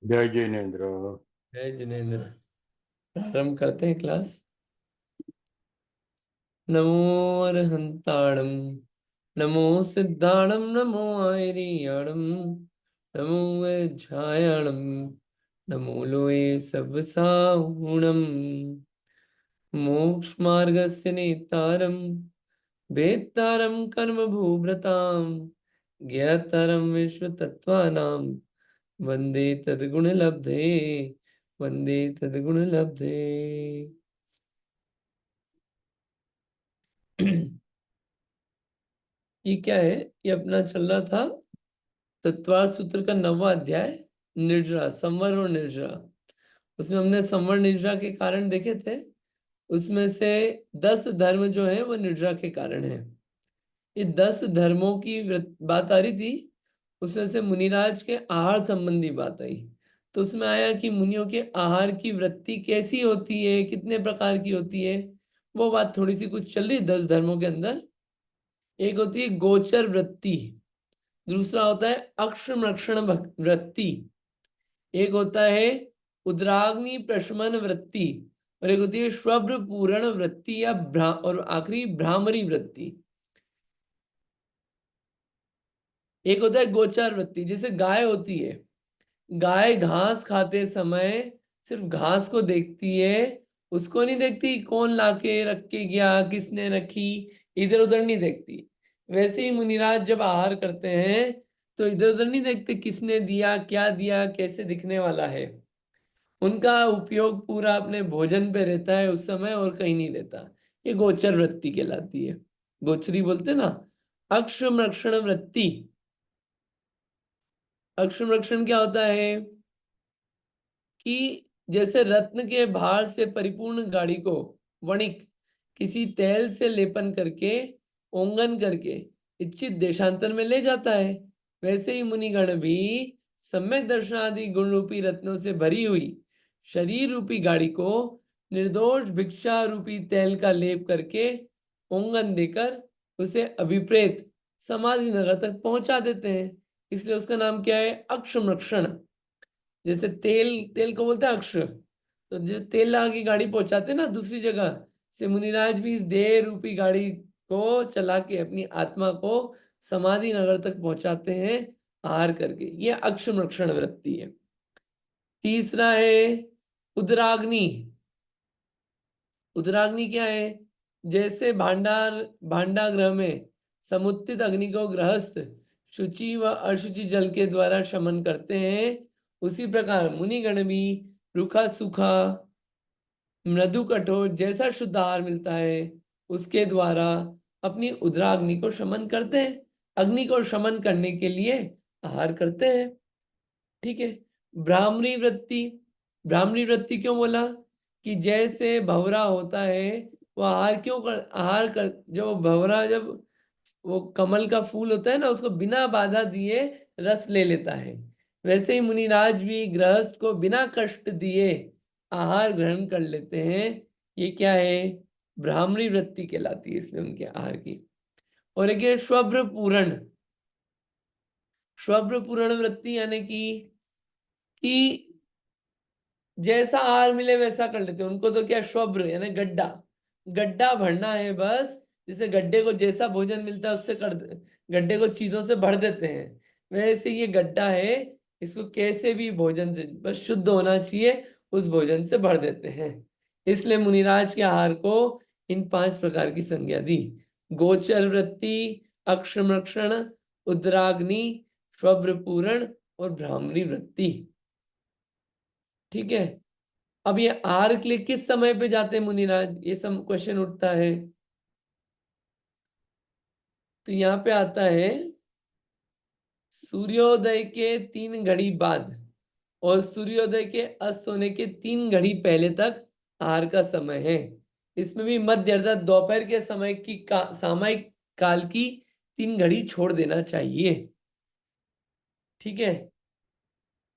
जय जिनेन्द्र। जय जिनेन्द्र। प्रारंभ करते हैं क्लास। नमो अरहंताणम, नमो सिद्धाणम, नमो आयरियाणम, नमो वैज्झायणम, नमो लोये सब साहुणम। मोक्ष मार्गस्य नेतारम, वेत्तारम कर्म भूभृताम, ज्ञातारम विश्व तत्वानां, वंदे तद्गुण लब्धे, वंदे तद्गुण लब्धे। ये क्या है? ये अपना चल रहा था तत्वार सूत्र का 9वां अध्याय, निर्जरा, संवर और निर्जरा। उसमें हमने संवर निर्जरा के कारण देखे थे। उसमें से 10 धर्म जो है वो निर्जरा के कारण है। ये 10 धर्मों की बात आ रही थी। उसमें से मुनिराज के आहार संबंधी बात आई। तो उसमें आया कि मुनियों के आहार की वृत्ति कैसी होती है, कितने प्रकार की होती है, वो बात थोड़ी सी कुछ चल रही 10 धर्मों के अंदर। एक होती है गोचर वृत्ति, दूसरा होता है अक्षमक्षण वृत्ति, एक होता है उद्राग्नि प्रशमन वृत्ति, और एक होती है श्वभ्र पूरण वृत्ति या और आखिरी भ्रामरी वृत्ति। एक होता है गोचर वृत्ति, जैसे गाय होती है। गाय घास खाते समय सिर्फ घास को देखती है, उसको नहीं देखती कौन लाके रख के गया, किसने रखी, इधर उधर नहीं देखती। वैसे ही मुनिराज जब आहार करते हैं तो इधर उधर नहीं देखते किसने दिया, कैसे दिखने वाला है। उनका उपयोग पूरा अपने भोजन पे रहता है उस समय, और कहीं नहीं रहता। ये गोचर वृत्ति कहलाती है। गोचरी बोलते ना। अक्षमरक्षण वृत्ति। अक्षमरक्षण क्या होता है कि जैसे रत्न के भार से परिपूर्ण गाड़ी को वणिक किसी तेल से लेपन करके, ओंगन करके इच्छित देशांतर में ले जाता है, वैसे ही मुनिगण भी सम्यक दर्शन आदि गुण रूपी रत्नों से भरी हुई शरीर रूपी गाड़ी को निर्दोष भिक्षा रूपी तेल का लेप करके, ओंगन देकर उसे अभिप्रेत समाधि नगर तक पहुंचा देते हैं। इसलिए उसका नाम क्या है? अक्षमरक्षण। जैसे तेल, तेल को बोलते हैं अक्ष। तो जो तेल लगा के गाड़ी पहुंचाते हैं ना दूसरी जगह, से मुनिराज भी इस देह रूपी गाड़ी को चला के अपनी आत्मा को समाधि नगर तक पहुंचाते हैं आहार करके। ये अक्षमरक्षण वृत्ति है। तीसरा है उदराग्नि। उदराग्नि क्या है? जैसे भांडागृह में समुत्थित अग्नि को गृहस्थ शुचि व अशुचि जल के द्वारा शमन करते हैं, उसी प्रकार मुनिगण भी रूखा सूखा मृदु कठोर जैसा शुद्ध आहार मिलता है उसके द्वारा अपनी उदराग्नि को शमन करते हैं। अग्नि को शमन करने के लिए आहार करते हैं। ठीक है। ब्राह्मणी वृत्ति। ब्राह्मणी वृत्ति क्यों बोला? कि जैसे भंवरा होता है, वो आहार कर, जब भंवरा, जब वो कमल का फूल होता है ना, उसको बिना बाधा दिए रस ले लेता है, वैसे ही मुनिराज भी गृहस्थ को बिना कष्ट दिए आहार ग्रहण कर लेते हैं। ये क्या है? ब्राह्मणी वृत्ति कहलाती है इसलिए उनके आहार की। और एक है श्वभ्र पूरण। श्वभ्र पूरण वृत्ति यानी कि जैसा आहार मिले वैसा कर लेते हैं। उनको तो क्या, श्वभ्र यानी गड्ढा, गड्ढा भरना है बस। जैसे गड्ढे को जैसा भोजन मिलता है उससे गड्ढे को चीजों से भर देते हैं, वैसे ये गड्ढा है। इसको कैसे भी भोजन से बस शुद्ध होना चाहिए, उस भोजन से भर देते हैं। इसलिए मुनिराज के आहार को इन 5 प्रकार की संज्ञा दी: गोचर वृत्ति, अक्षमक्षण, उद्राग्नि, श्वभ्र पूरण और ब्राह्मणी वृत्ति। ठीक है। अब ये आहार के लिए किस समय पे जाते हैं मुनिराज, ये सब क्वेश्चन उठता है। तो यहाँ पे आता है सूर्योदय के 3 घड़ी बाद और सूर्योदय के अस्त होने के 3 घड़ी पहले तक आहार का समय है। इसमें भी मध्य अर्थात दोपहर के समय की सामयिक काल की 3 घड़ी छोड़ देना चाहिए। ठीक है।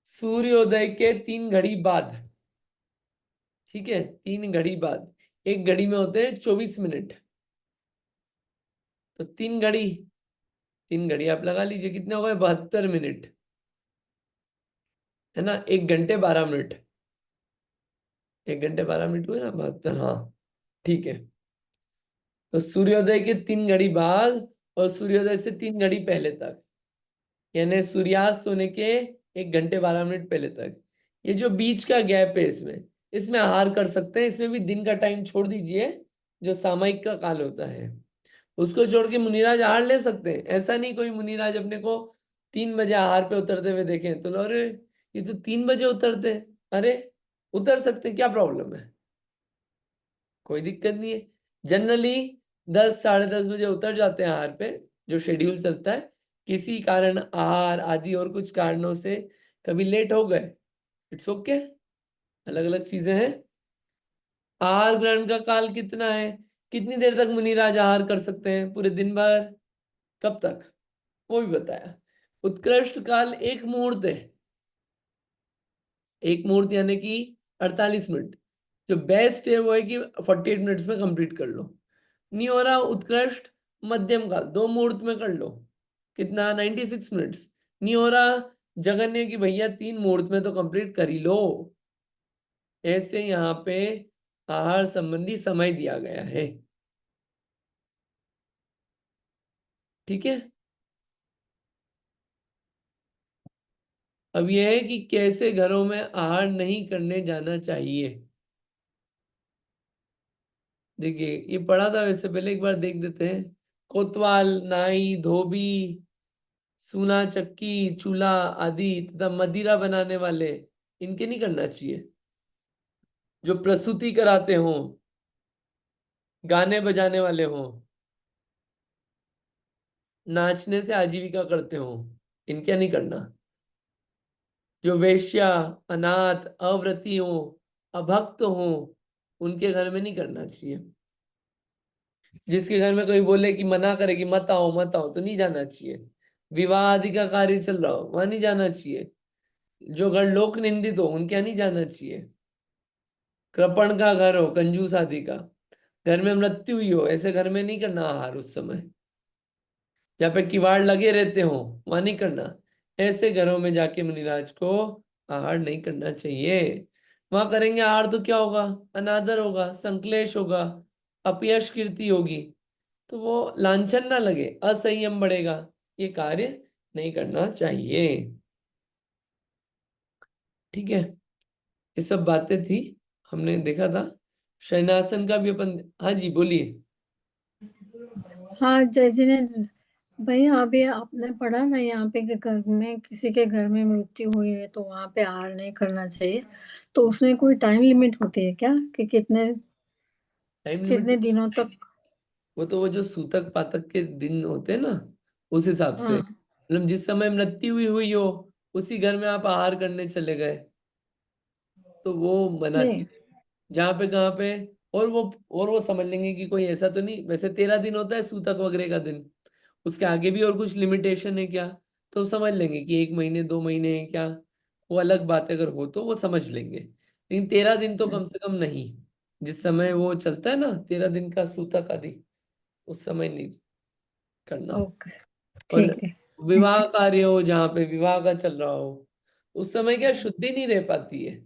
सूर्योदय के 3 घड़ी बाद। ठीक है, 3 घड़ी बाद। एक घड़ी में होते हैं 24 मिनट, तो 3 घड़ी, 3 घड़ी आप लगा लीजिए, कितने हो गए? 72 मिनट। है ना, 1 घंटे 12 मिनट, 1 घंटे 12 मिनट हुए ना 72, हाँ ठीक है। तो सूर्योदय के 3 घड़ी बाद और सूर्योदय से 3 घड़ी पहले तक, यानी सूर्यास्त होने के 1 घंटे 12 मिनट पहले तक, ये जो बीच का गैप है इसमें, इसमें आहार कर सकते हैं। इसमें भी दिन का टाइम छोड़ दीजिए, जो सामयिक का काल होता है उसको छोड़ के मुनिराज आहार ले सकते हैं। ऐसा नहीं कोई मुनिराज अपने को 3 बजे आहार पे उतरते हुए देखें तो अरे ये तो 3 बजे उतरते हैं, अरे उतर सकते हैं, क्या प्रॉब्लम है, कोई दिक्कत नहीं है। जनरली 10 साढ़े 10 बजे उतर जाते हैं आहार पे, जो शेड्यूल चलता है। किसी कारण आहार आदि और कुछ कारणों से कभी लेट हो गए, इट्स ओके, अलग अलग चीजें हैं। आहार ग्रहण का काल कितना है, कितनी देर तक मुनिराज आहार कर सकते हैं, पूरे दिन भर, कब तक, वो भी बताया। उत्कृष्ट काल 1 मुहूर्त है, 1 मुहूर्त यानी कि 48 मिनट। जो बेस्ट है वो है कि 48 मिनट्स में कंप्लीट कर लो। नहीं हो रहा उत्कृष्ट मध्यम काल 2 मुहूर्त में कर लो, कितना 96 मिनट्स। नहीं हो रहा जगन्य की भैया 3 मुहूर्त में तो कंप्लीट कर ही लो। ऐसे यहाँ पे आहार संबंधी समय दिया गया है, ठीक है। अब यह है कि कैसे घरों में आहार नहीं करने जाना चाहिए। देखिए ये पढ़ा था वैसे पहले, एक बार देख देते हैं। कोतवाल, नाई, धोबी, सूना चक्की, चूल्हा आदि तथा मदिरा बनाने वाले, इनके नहीं करना चाहिए। जो प्रसूति कराते हों, गाने बजाने वाले हों, नाचने से आजीविका करते हों, इनके नहीं करना। जो वेश्या, अनाथ, अव्रती हो, अभक्त हो, उनके घर में नहीं करना चाहिए। जिसके घर में कोई बोले कि मना करे कि मत आओ तो नहीं जाना चाहिए। विवाह आदि का कार्य चल रहा हो वहां नहीं जाना चाहिए। जो घर लोक निंदित हो उनके यहाँ नहीं जाना चाहिए। कृपण का घर हो, कंजूस आदि का, घर में मृत्यु हुई हो, ऐसे घर में नहीं करना आहार उस समय। जहाँ पे किवाड़ लगे रहते हो वहां नहीं करना। ऐसे घरों में जाके मुनिराज को आहार नहीं करना चाहिए। वहां करेंगे आहार तो क्या होगा, अनादर होगा, संक्लेश होगा, अपयश कीर्ति होगी, तो वो लांछन ना लगे, असंयम बढ़ेगा, ये कार्य नहीं करना चाहिए, ठीक है। ये सब बातें थी, हमने देखा था। शयनासन का भी अपन, हाँ जी बोलिए। हाँ, जैसे ने भाई अभी आपने पढ़ा ना यहाँ पे कि घर में किसी के घर में मृत्यु हुई है तो वहां पे आहार नहीं करना चाहिए। तो उसमें कोई टाइम लिमिट होती है क्या कि कितने टाइम लिमिट, कितने दिनों तक? वो तो वो जो सूतक पातक के दिन होते हैं ना, उस हिसाब से, हाँ। मतलब जिस समय मृत्यु हुई हुई हो उसी घर में आप आहार करने चले गए तो वो मना नहीं। किया। जहाँ पे कहाँ पे, और वो और वो समझ लेंगे कि कोई ऐसा तो नहीं, वैसे 13 दिन होता है सूतक वगैरह का दिन, उसके आगे भी और कुछ लिमिटेशन है क्या, तो समझ लेंगे कि 1 महीने 2 महीने है क्या, वो अलग बात है, अगर हो तो वो समझ लेंगे। लेकिन 13 दिन तो कम से कम नहीं, जिस समय वो चलता है ना 13 दिन का सूतक आदि, उस समय नहीं करना। ओके। और ठीक है। थैंक विवाह यू। कार्य हो जहाँ पे विवाह का चल रहा हो, उस समय क्या शुद्धि नहीं रह पाती है,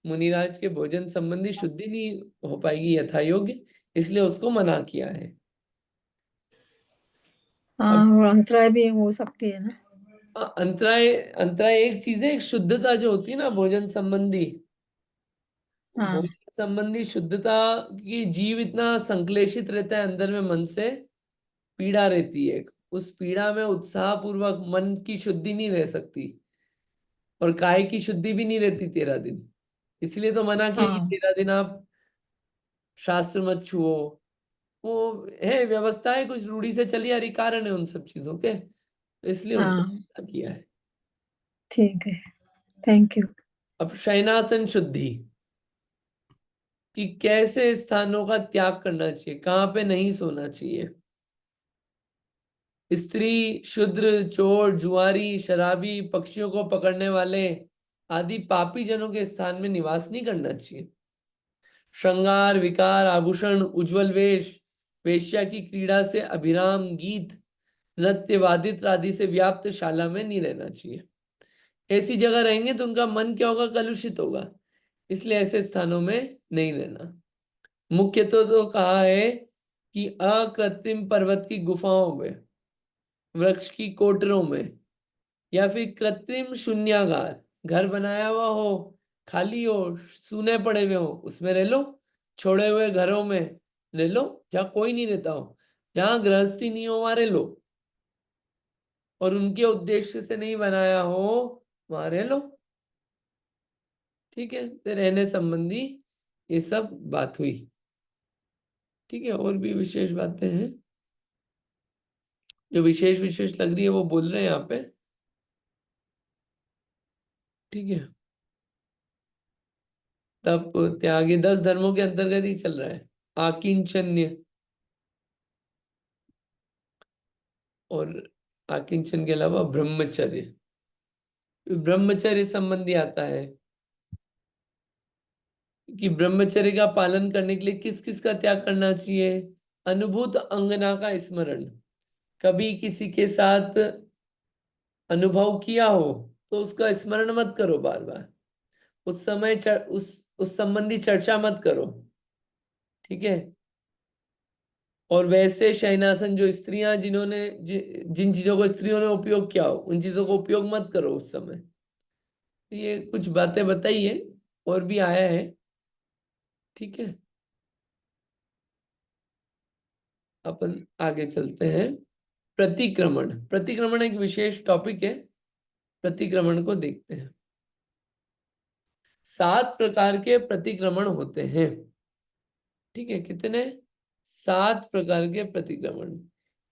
मुनिराज के भोजन संबंधी शुद्धि नहीं हो पाएगी यथा योग्य, इसलिए उसको मना किया है। अब हाँ, और अंतराय भी हो सकती है ना? अंतराय, अंतराय एक चीज है, एक शुद्धता जो होती है ना भोजन संबंधी, हाँ। भोजन संबंधी शुद्धता की, जीव इतना संक्लेशित रहता है अंदर में, मन से पीड़ा रहती है, उस पीड़ा में उत्साह पूर्वक मन की शुद्धि नहीं रह सकती, और काय की शुद्धि भी नहीं रहती 13 दिन। इसलिए तो मना किया कि हाँ। 13 दिन आप शास्त्र मत छुओ। वो है व्यवस्था है, कुछ रूढ़ी से चली आ रही कारण है उन सब चीजों के, तो इसलिए उनको हाँ। मना किया है। ठीक है। Thank you. अब शयनासन शुद्धि, कि कैसे स्थानों का त्याग करना चाहिए, कहाँ पे नहीं सोना चाहिए। स्त्री, शूद्र, चोर, जुआरी, शराबी, पक्षियों को पकड़ने वाले आदि पापी जनों के स्थान में निवास नहीं करना चाहिए। श्रृंगार, विकार, आभूषण, उज्जवल वेश, वेश्या की क्रीड़ा से अभिराम गीत, नृत्य वादित्र आदि से व्याप्त शाला में नहीं रहना चाहिए। ऐसी जगह रहेंगे तो उनका मन क्या होगा, कलुषित होगा। इसलिए ऐसे स्थानों में नहीं रहना। मुख्य तो कहा है कि अकृत्रिम पर्वत की गुफाओं में, वृक्ष की कोटरों में, या फिर कृत्रिम शून्यागार, घर बनाया हुआ हो, खाली हो, सूने पड़े हुए हो, उसमें रह लो। छोड़े हुए घरों में रह लो, जहाँ कोई नहीं रहता हो, जहाँ गृहस्थी नहीं हो, वहां रह लो। और उनके उद्देश्य से नहीं बनाया हो, वहां रह लो। ठीक है, तो रहने संबंधी ये सब बात हुई। ठीक है, और भी विशेष बातें हैं जो विशेष विशेष लग रही है, वो बोल रहे हैं यहाँ पे। ठीक है, तब त्यागी 10 धर्मों के अंतर्गत ही चल रहा है। आकिंचन्य, और आकिंचन के अलावा ब्रह्मचर्य, ब्रह्मचर्य संबंधी आता है कि ब्रह्मचर्य का पालन करने के लिए किस किस का त्याग करना चाहिए। अनुभूत अंगना का स्मरण, कभी किसी के साथ अनुभव किया हो तो उसका स्मरण मत करो बार बार। उस समय उस संबंधी चर्चा मत करो। ठीक है, और वैसे शयनासन जो स्त्रियां जिन चीजों को स्त्रियों ने उपयोग किया हो, उन चीजों को उपयोग मत करो उस समय। ये कुछ बातें बताई है, और भी आया है। ठीक है, अपन आगे चलते हैं। प्रतिक्रमण, प्रतिक्रमण एक विशेष टॉपिक है। प्रतिक्रमण को देखते हैं। 7 प्रकार के प्रतिक्रमण होते हैं। ठीक है, कितने? 7 प्रकार के प्रतिक्रमण।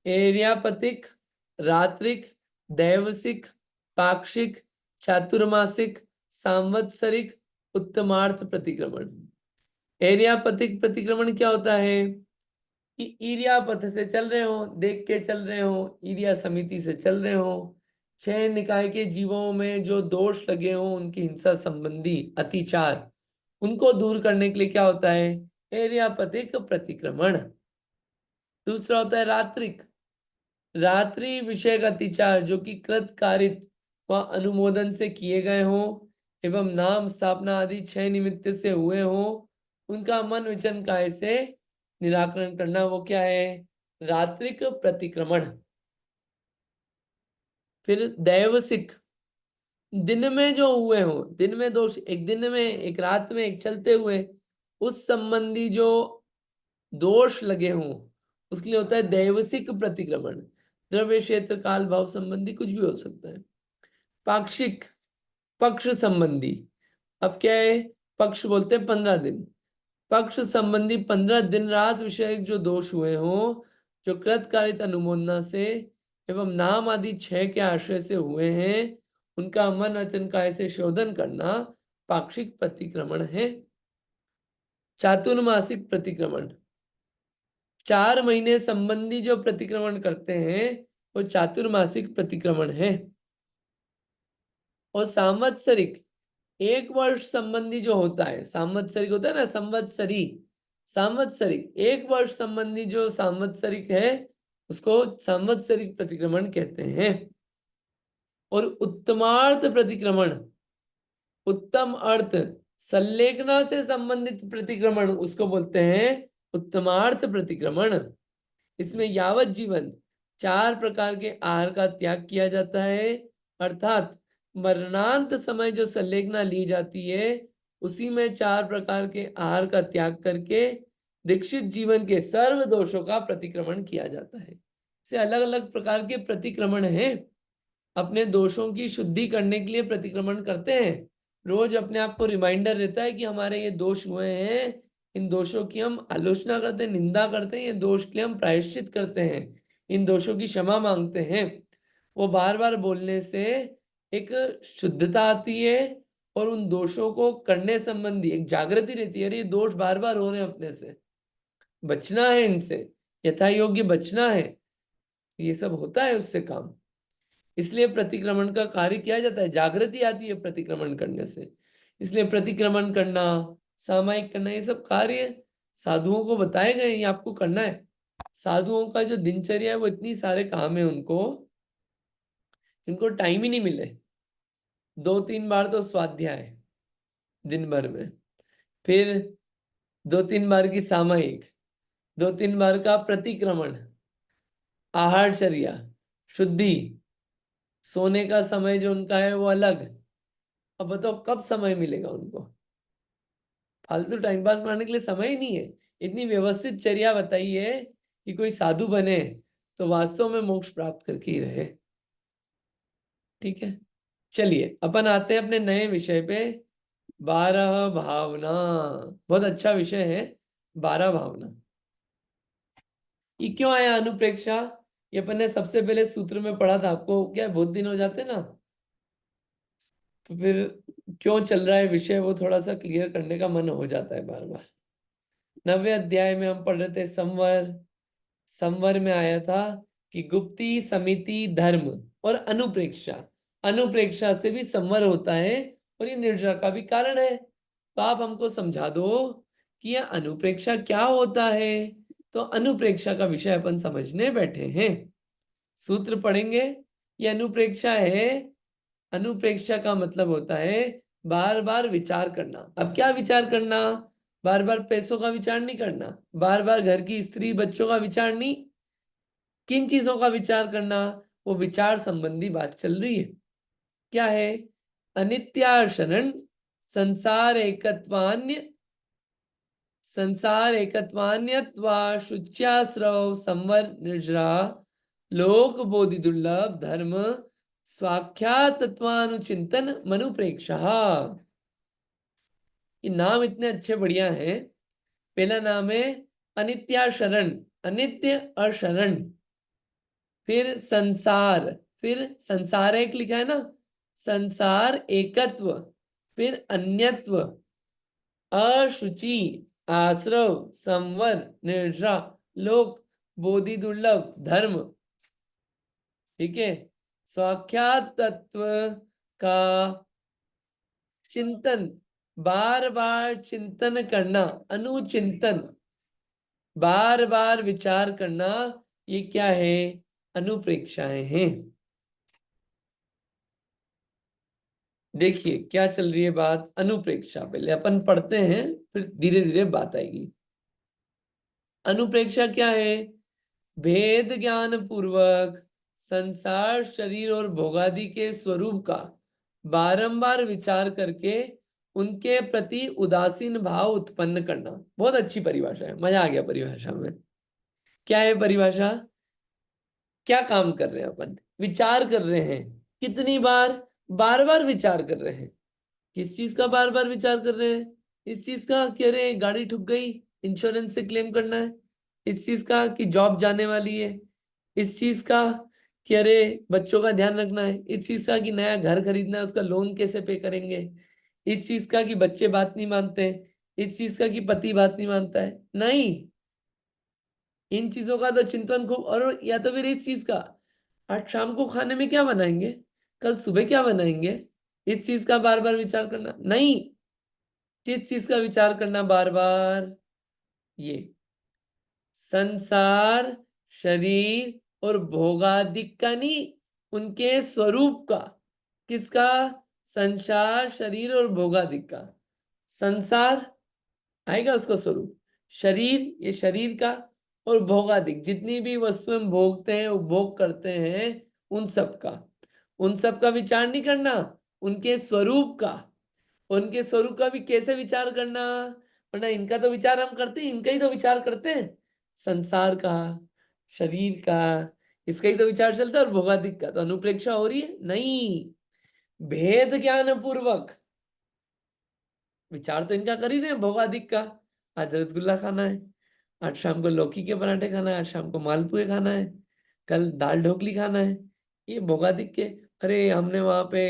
एरियापतिक, रात्रिक, दैवसिक, पाक्षिक, चातुर्मासिक, सांवत्सरिक, उत्तमार्थ प्रतिक्रमण। एरियापतिक प्रतिक्रमण क्या होता है कि ईरिया पथ से चल रहे हो, देख के चल रहे हो, ईरिया समिति से चल रहे हो, 6 निकाय के जीवों में जो दोष लगे हो, उनकी हिंसा संबंधी अतिचार, उनको दूर करने के लिए क्या होता है, एरियापतिक प्रतिक्रमण। दूसरा होता है रात्रिक, रात्रि विषयक अतिचार, जो कि कृत कारित व अनुमोदन से किए गए हो एवं नाम स्थापना आदि 6 निमित्त से हुए हो, उनका मन वचन काय से निराकरण करना, वो क्या है, रात्रिक प्रतिक्रमण। फिर दैवसिक, दिन में जो हुए हो, दिन में दोष, एक दिन में, एक रात में, एक चलते हुए, उस संबंधी जो दोष लगे हों, उसके लिए होता है दैवसिक प्रतिक्रमण। द्रव्य क्षेत्र काल भाव संबंधी कुछ भी हो सकता है। पाक्षिक, पक्ष संबंधी, अब क्या है, पक्ष बोलते हैं 15 दिन, पक्ष संबंधी 15 दिन रात विषयक जो दोष हुए हों, जो कृतकारित अनुमोदना से एवं नाम आदि 6 के आश्रय से हुए हैं, उनका मन वचन काय से शोधन करना पाक्षिक प्रतिक्रमण है। चातुर्मासिक प्रतिक्रमण, 4 महीने संबंधी जो प्रतिक्रमण करते हैं, वो चातुर्मासिक प्रतिक्रमण है। और सांवत्सरिक, 1 वर्ष संबंधी जो होता है, सांवत्सरिक होता है ना, संवत्सरी, सांवत्सरिक 1 वर्ष संबंधी जो सांवत्सरिक है, उसको सांवत्सरिक प्रतिक्रमण कहते हैं। और उत्तमार्थ प्रतिक्रमण, उत्तम अर्थ संलेखना से संबंधित प्रतिक्रमण, उसको बोलते हैं उत्तमार्थ प्रतिक्रमण। इसमें यावत जीवन 4 प्रकार के आहार का त्याग किया जाता है, अर्थात मरणांत समय जो संलेखना ली जाती है, उसी में 4 प्रकार के आहार का त्याग करके दीक्षित जीवन के सर्व दोषों का प्रतिक्रमण किया जाता है। से अलग अलग प्रकार के प्रतिक्रमण हैं। अपने दोषों की शुद्धि करने के लिए प्रतिक्रमण करते हैं। रोज अपने आप को रिमाइंडर रहता है कि हमारे ये दोष हुए हैं, इन दोषों की हम आलोचना करते हैं, निंदा करते हैं, ये दोष के लिए हम प्रायश्चित करते हैं, इन दोषों की क्षमा मांगते हैं। वो बार बार बोलने से एक शुद्धता आती है, और उन दोषों को करने संबंधी एक जागृति रहती है, अरे ये दोष बार बार हो रहे हैं, अपने से बचना है, इनसे यथा योग्य बचना है। ये सब होता है उससे काम। इसलिए प्रतिक्रमण का कार्य किया जाता है, जागृति आती है प्रतिक्रमण करने से। इसलिए प्रतिक्रमण करना, सामायिक करना, ये सब कार्य साधुओं को बताए गए, ये आपको करना है। साधुओं का जो दिनचर्या है, वो इतनी सारे काम है उनको, इनको टाइम ही नहीं मिले। 2-3 बार तो स्वाध्याय दिन भर में, फिर 2-3 बार की सामायिक, 2-3 बार का प्रतिक्रमण, आहारचर्या, शुद्धि, सोने का समय जो उनका है वो अलग। अब बताओ कब समय मिलेगा उनको? फालतू टाइम पास मारने के लिए समय ही नहीं है। इतनी व्यवस्थित चर्या बताइए कि कोई साधु बने तो वास्तव में मोक्ष प्राप्त करके ही रहे। ठीक है, चलिए अपन आते हैं अपने नए विषय पे। 12 भावना, बहुत अच्छा विषय है 12 भावना। ये क्यों आया अनुप्रेक्षा? ये अपन ने सबसे पहले सूत्र में पढ़ा था, आपको क्या है, बहुत दिन हो जाते ना, तो फिर क्यों चल रहा है विषय वो थोड़ा सा क्लियर करने का मन हो जाता है बार बार। 9वें अध्याय में हम पढ़ रहे थे संवर। संवर में आया था कि गुप्ती, समिति, धर्म और अनुप्रेक्षा, अनुप्रेक्षा से भी संवर होता है और ये निर्जरा का भी कारण है। तो आप हमको समझा दो कि यह अनुप्रेक्षा क्या होता है। तो अनुप्रेक्षा का विषय अपन समझने बैठे हैं, सूत्र पढ़ेंगे। ये अनुप्रेक्षा है, अनुप्रेक्षा का मतलब होता है बार बार विचार करना। अब क्या विचार करना? बार बार पैसों का विचार नहीं करना, बार बार घर की स्त्री बच्चों का विचार नहीं। किन चीजों का विचार करना? वो विचार संबंधी बात चल रही है। क्या है? अनित्याशरण, संसार एकत्वान्य, संसार एकत्वान्यत्वा, शुच्याश्रव, संवर, निर्जरा, लोक बोधि दुर्लभ, धर्म, स्वाख्यातत्वानुचिंतन, मनुप्रेक्षा। ये नाम इतने अच्छे बढ़िया हैं। पहला नाम है अनित्याशरण, अनित्य अशरण, फिर संसार, फिर संसार एक लिखा है ना, संसार एकत्व, फिर अन्यत्व, अशुचि, आश्रव, संवर, निर्जरा, लोक, बोधि दुर्लभ, धर्म। ठीक है, स्वाख्यात तत्व का चिंतन, बार बार चिंतन करना, अनुचिंतन, बार बार विचार करना, ये क्या है? अनुप्रेक्षाएं हैं। देखिए क्या चल रही है बात। अनुप्रेक्षा पहले अपन पढ़ते हैं, फिर धीरे धीरे बात आएगी। अनुप्रेक्षा क्या है? भेद ज्ञान पूर्वक संसार, शरीर और भोगादि के स्वरूप का बारंबार विचार करके उनके प्रति उदासीन भाव उत्पन्न करना। बहुत अच्छी परिभाषा है, मजा आ गया परिभाषा में। क्या है परिभाषा? क्या काम कर रहे हैं अपन? विचार कर रहे हैं। कितनी बार? बार बार विचार कर रहे हैं। किस चीज का बार बार विचार कर रहे हैं? इस चीज का कि अरे गाड़ी ठुक गई, इंश्योरेंस से क्लेम करना है। इस चीज का कि जॉब जाने वाली है। इस चीज का कि अरे बच्चों का ध्यान रखना है। इस चीज का कि नया घर खरीदना है, उसका लोन कैसे पे करेंगे। इस चीज का कि बच्चे बात नहीं मानते। इस चीज का कि पति बात नहीं मानता है। नहीं, इन चीजों का तो चिंतन खूब, और या तो फिर इस चीज का, आज शाम को खाने में क्या बनाएंगे, कल सुबह क्या बनाएंगे, इस चीज का बार बार विचार करना। नहीं, किस चीज का विचार करना बार बार? ये संसार, शरीर और भोगादिक का नहीं, उनके स्वरूप का। किसका? संसार, शरीर और भोगादिक का। संसार आएगा उसका स्वरूप, शरीर ये शरीर का, और भोगादिक जितनी भी वस्तुएं हम भोगते हैं, उपभोग करते हैं, उन सब का, उन सब का विचार नहीं करना, उनके स्वरूप का। उनके स्वरूप का भी कैसे विचार करना? वरना इनका तो विचार हम करते हैं, इनका ही तो विचार करते हैं। संसार का, शरीर का, इसका ही तो विचार चलता है, और भोगादिक का तो अनुप्रेक्षा हो रही है। नहीं, भेद ज्ञान पूर्वक विचार तो इनका कर ही रहे हैं, भोगादिक का। आज रसगुल्ला खाना है, आज शाम को लौकी के पराठे खाना है, आज शाम को मालपुए खाना है, कल दाल ढोकली खाना है। ये भोगादिक के। अरे हमने वहां पे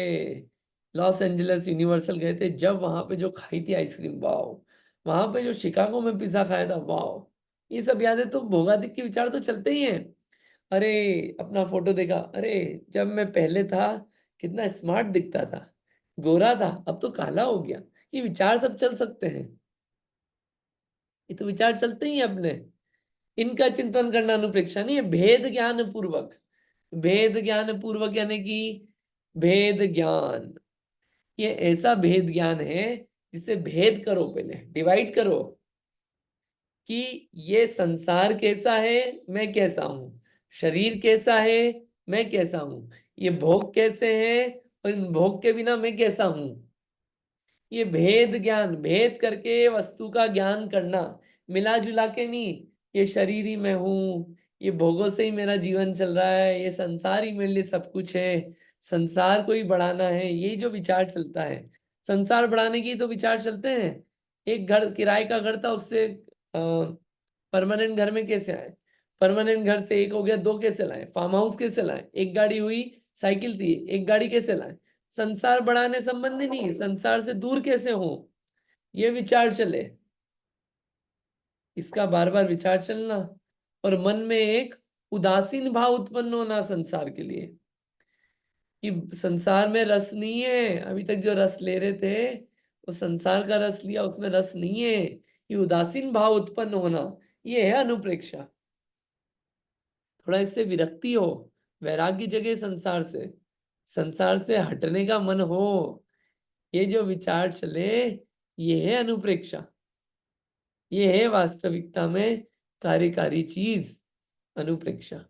लॉस एंजलिस यूनिवर्सल गए थे, जब वहां पे जो खाई थी आइसक्रीम, वाओ। वहां पे जो शिकागो में पिज्जा खाया था, वाओ। ये सब यादें तो भोगादिक के विचार तो चलते ही हैं। अरे अपना फोटो देखा, अरे जब मैं पहले था कितना स्मार्ट दिखता था, गोरा था, अब तो काला हो गया। ये विचार सब चल सकते हैं, ये तो विचार चलते ही हैं अपने। इनका चिंतन करना अनुप्रेक्षा नहीं है। भेद ज्ञान पूर्वक, भेद ज्ञान पूर्वक यानी कि भेद ज्ञान, ये ऐसा भेद ज्ञान है जिसे भेद करो, पहले डिवाइड करो कि ये संसार कैसा है, मैं कैसा हूं, शरीर कैसा है, मैं कैसा हूं, ये भोग कैसे हैं और इन भोग के बिना मैं कैसा हूं। ये भेद ज्ञान, भेद करके वस्तु का ज्ञान करना, मिला जुला के नहीं। ये शरीर ही मैं हूं, ये भोगों से ही मेरा जीवन चल रहा है, ये संसार ही मेरे लिए सब कुछ है, संसार को ही बढ़ाना है, ये जो विचार चलता है, संसार बढ़ाने की तो विचार चलते हैं। एक घर, किराए का घर था, उससे परमानेंट घर में कैसे आए, परमानेंट घर से एक हो गया, दो कैसे लाए, फार्म हाउस कैसे लाए, एक गाड़ी हुई, साइकिल थी, एक गाड़ी कैसे लाए। संसार बढ़ाने संबंधी नहीं, संसार से दूर कैसे हो, ये विचार चले, इसका बार बार विचार चलना। और मन में एक उदासीन भाव उत्पन्न होना संसार के लिए, कि संसार में रस नहीं है, अभी तक जो रस ले रहे थे वो संसार का रस लिया, उसमें रस नहीं है, ये उदासीन भाव उत्पन्न होना, ये है अनुप्रेक्षा। थोड़ा इससे विरक्ति हो, वैराग्य जगह संसार से हटने का मन हो, ये जो विचार चले, ये है अनुप्रेक्षा, ये है वास्तविकता में कार्यकारी चीज, अनुप्रेक्षा।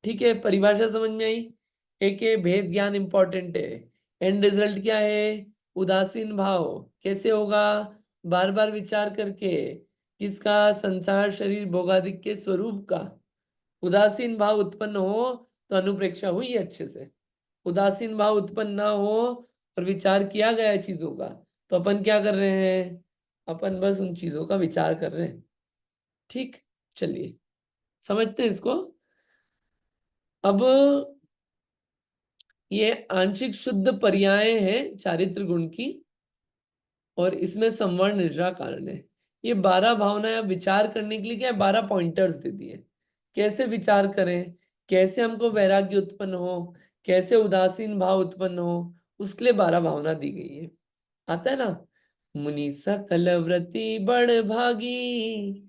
ठीक है, परिभाषा समझ में आई। एक है भेद ज्ञान इंपॉर्टेंट है, एंड रिजल्ट क्या है, उदासीन भाव। कैसे होगा, बार बार विचार करके, किसका, संसार शरीर भोगादिक के स्वरूप का। उदासीन भाव उत्पन्न हो तो अनुप्रेक्षा हुई अच्छे से, उदासीन भाव उत्पन्न ना हो और विचार किया गया है चीजों का, तो अपन क्या कर रहे हैं, अपन बस उन चीजों का विचार कर रहे हैं। ठीक, चलिए समझते हैं इसको। अब ये आंशिक शुद्ध पर्याय है चारित्र गुण की, और इसमें संवर्ण निद्रा कारण है। ये 12 भावनाएं अब विचार करने के लिए क्या है, 12 पॉइंटर्स दे दिए, कैसे विचार करें, कैसे हमको वैराग्य उत्पन्न हो, कैसे उदासीन भाव उत्पन्न हो, उसके लिए 12 भावना दी गई है। आता है ना, मुनि सकल व्रति बड़ भागी,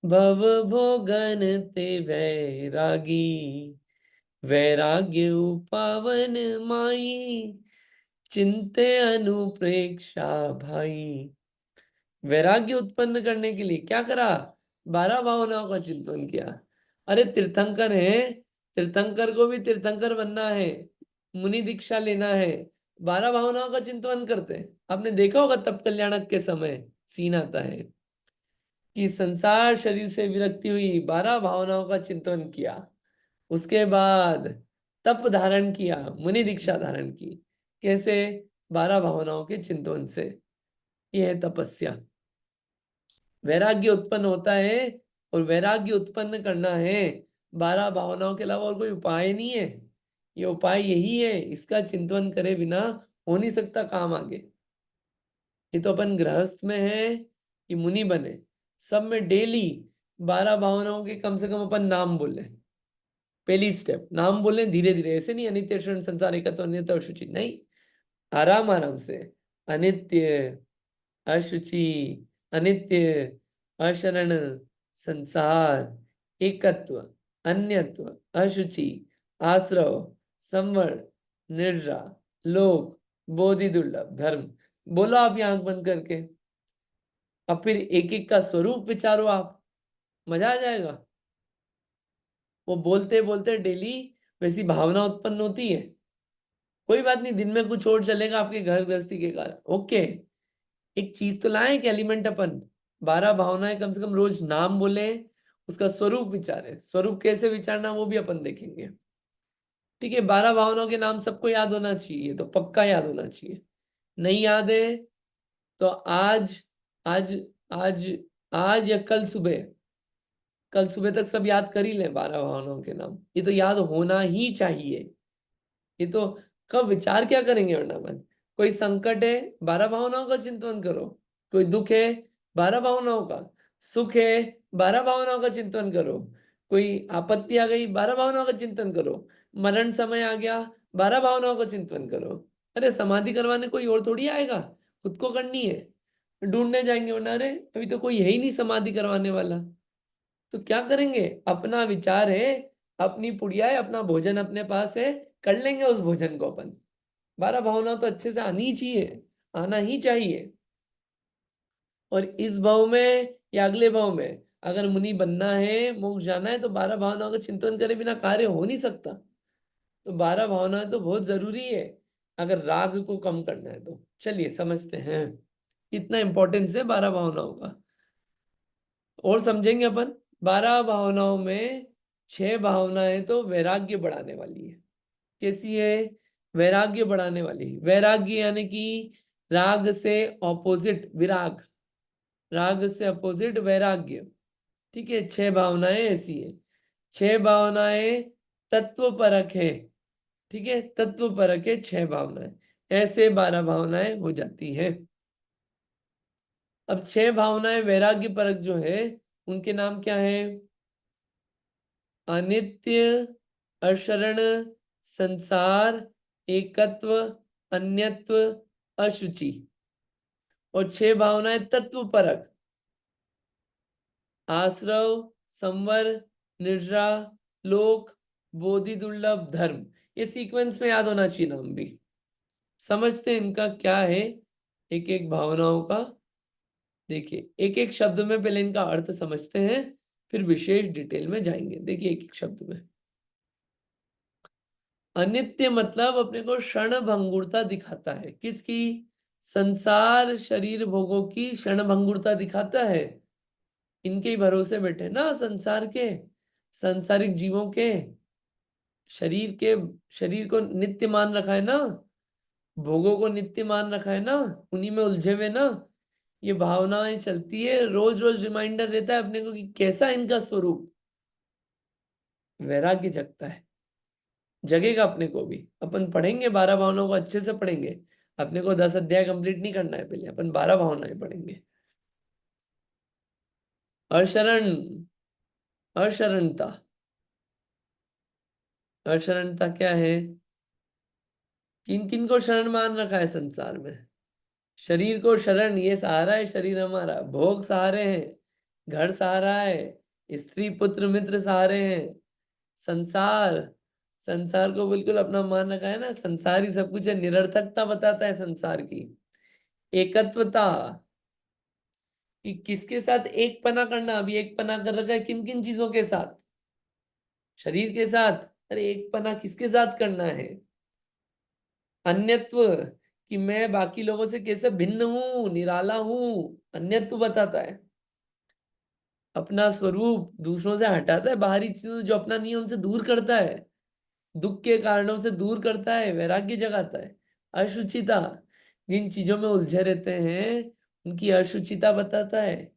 भव भोगन ते वैरागी, वैराग्य पावन माई, चिंते अनुप्रेक्षा भाई। वैराग्य उत्पन्न करने के लिए क्या करा, 12 भावनाओं का चिंतन किया। अरे तीर्थंकर है, तीर्थंकर को भी तीर्थंकर बनना है, मुनि दीक्षा लेना है, 12 भावनाओं का चिंतन करते हैं। आपने देखा होगा तप कल्याणक के समय सीन आता है कि संसार शरीर से विरक्ति हुई, 12 भावनाओं का चिंतन किया, उसके बाद तप धारण किया, मुनि दीक्षा धारण की। कैसे, 12 भावनाओं के चिंतन से। यह है तपस्या। वैराग्य उत्पन्न होता है, और वैराग्य उत्पन्न करना है, 12 भावनाओं के अलावा और कोई उपाय नहीं है। ये उपाय यही है, इसका चिंतन करे बिना हो नहीं सकता काम आगे। ये तो अपन गृहस्थ में है कि मुनि बने, सब में डेली 12 भावनाओं के कम से कम अपन नाम बोले। पहली स्टेप नाम बोले, धीरे धीरे, ऐसे नहीं अनित्य क्षण संसार एकत्व अन्यथा अशुचि, नहीं, आराम आराम से। अनित्य, अशुचि, अनित्य, अशरण, संसार, एकत्व, अन्यत्व, अशुचि, आश्रव, संवर, निर्जा, लोक, बोधि दुर्लभ, धर्म। बोलो आप ये आंख बंद करके, अब फिर एक एक का स्वरूप विचारो आप, मजा आ जाएगा। वो बोलते बोलते डेली वैसी भावना उत्पन्न होती है। कोई बात नहीं, दिन में कुछ और चलेगा आपके घर गृहस्थी के कारण, ओके। एक चीज तो लाए, एक एलिमेंट अपन, 12 भावनाएं कम से कम रोज नाम बोले, उसका स्वरूप विचारे। स्वरूप कैसे विचारना वो भी अपन देखेंगे। ठीक है, 12 भावनाओं के नाम सबको याद होना चाहिए, तो पक्का याद होना चाहिए। नहीं याद है तो आज, आज आज आज या कल सुबह तक सब याद कर ही लें 12 भावनाओं के नाम। ये तो याद होना ही चाहिए। ये तो कब विचार क्या करेंगे वरना मन। कोई संकट है, 12 भावनाओं का चिंतन करो। कोई दुख है, 12 भावनाओं का। सुख है, 12 भावनाओं का चिंतन करो। कोई आपत्ति आ गई, 12 भावनाओं का चिंतन करो। मरण समय आ गया, 12 भावनाओं का चिंतन करो। अरे समाधि करवाने कोई और थोड़ी आएगा, खुद को करनी है। ढूंढने जाएंगे वरना, अरे अभी तो कोई है ही नहीं समाधि करवाने वाला, तो क्या करेंगे। अपना विचार है, अपनी पुड़िया है, अपना भोजन अपने पास है, कर लेंगे उस भोजन को अपन। 12 भावना तो अच्छे से आनी ही चाहिए, आना ही चाहिए। और इस भाव में या अगले भाव में अगर मुनि बनना है, मोक्ष जाना है, तो 12 भावनाओं का चिंतन करे बिना कार्य हो नहीं सकता। तो 12 भावनाएं तो बहुत जरूरी है अगर राग को कम करना है तो। चलिए समझते हैं कितना इंपॉर्टेंस है 12 भावनाओं का, और समझेंगे अपन। 12 भावनाओं में 6 भावनाएं तो वैराग्य बढ़ाने वाली है। कैसी है? वैराग्य बढ़ाने वाली। वैराग्य यानी कि राग से ऑपोजिट विराग, राग से अपोजिट वैराग्य। ठीक है, 6 भावनाएं ऐसी है। 6 भावनाएं तत्व परक है। ठीक है, तत्व परक है 6 भावनाएं। ऐसे 12 भावनाएं हो जाती है। अब 6 भावनाएं वैराग्य परक जो है उनके नाम क्या है? अनित्य, अशरण, संसार, एकत्व, अन्यत्व, अशुचि। और 6 भावनाएं तत्व परक, आश्रव, संवर, निर्जरा, लोक, बोधि दुर्लभ, धर्म। ये सीक्वेंस में याद होना चाहिए नाम भी। समझते हैं इनका क्या है, एक एक भावनाओं का। देखिए एक एक शब्द में पहले इनका अर्थ समझते हैं, फिर विशेष डिटेल में जाएंगे। देखिए एक एक शब्द में। अनित्य मतलब अपने को क्षण भंगुरता दिखाता है। किसकी? संसार शरीर भोगों की क्षण भंगुरता दिखाता है। इनके ही भरोसे बैठे ना संसार के, सांसारिक जीवों के शरीर के, शरीर को नित्य मान रखा है ना, भोगों को नित्य मान रखा है ना, उन्हीं में उलझे हुए ना। ये भावनाएं चलती है, रोज रोज रिमाइंडर रहता है अपने को कि कैसा इनका स्वरूप। वैराग्य जगता है, जगेगा अपने को भी। अपन पढ़ेंगे 12 भावनाओं को अच्छे से पढ़ेंगे। अपने को 10 अध्याय कंप्लीट नहीं करना है, पहले अपन 12 भावनाएं पढ़ेंगे। अशरण, अशरणता। अशरणता क्या है? किन किन को शरण मान रखा है संसार में? शरीर को शरण, ये सहारा है शरीर हमारा। भोग सहारे हैं, घर सहारा है, स्त्री पुत्र मित्र सहारे हैं। संसार, संसार को बिल्कुल अपना मान रखा है ना, संसारी सब कुछ है। निरर्थकता बताता है संसार की। एकत्वता, कि किसके साथ एक पना करना। अभी एक पना कर रखा है किन किन चीजों के साथ? शरीर के साथ। अरे एक पना किसके साथ करना है? अन्यत्व, कि मैं बाकी लोगों से कैसे भिन्न हूं, निराला हूं। अन्यत्व बताता है। अपना स्वरूप दूसरों से हटाता है, बाहरी चीजों से जो अपना नहीं है उनसे दूर करता है, दुख के कारणों से दूर करता है, वैराग्य जगाता है। अशुचिता, जिन चीजों में उलझे रहते हैं उनकी अशुचिता बताता है।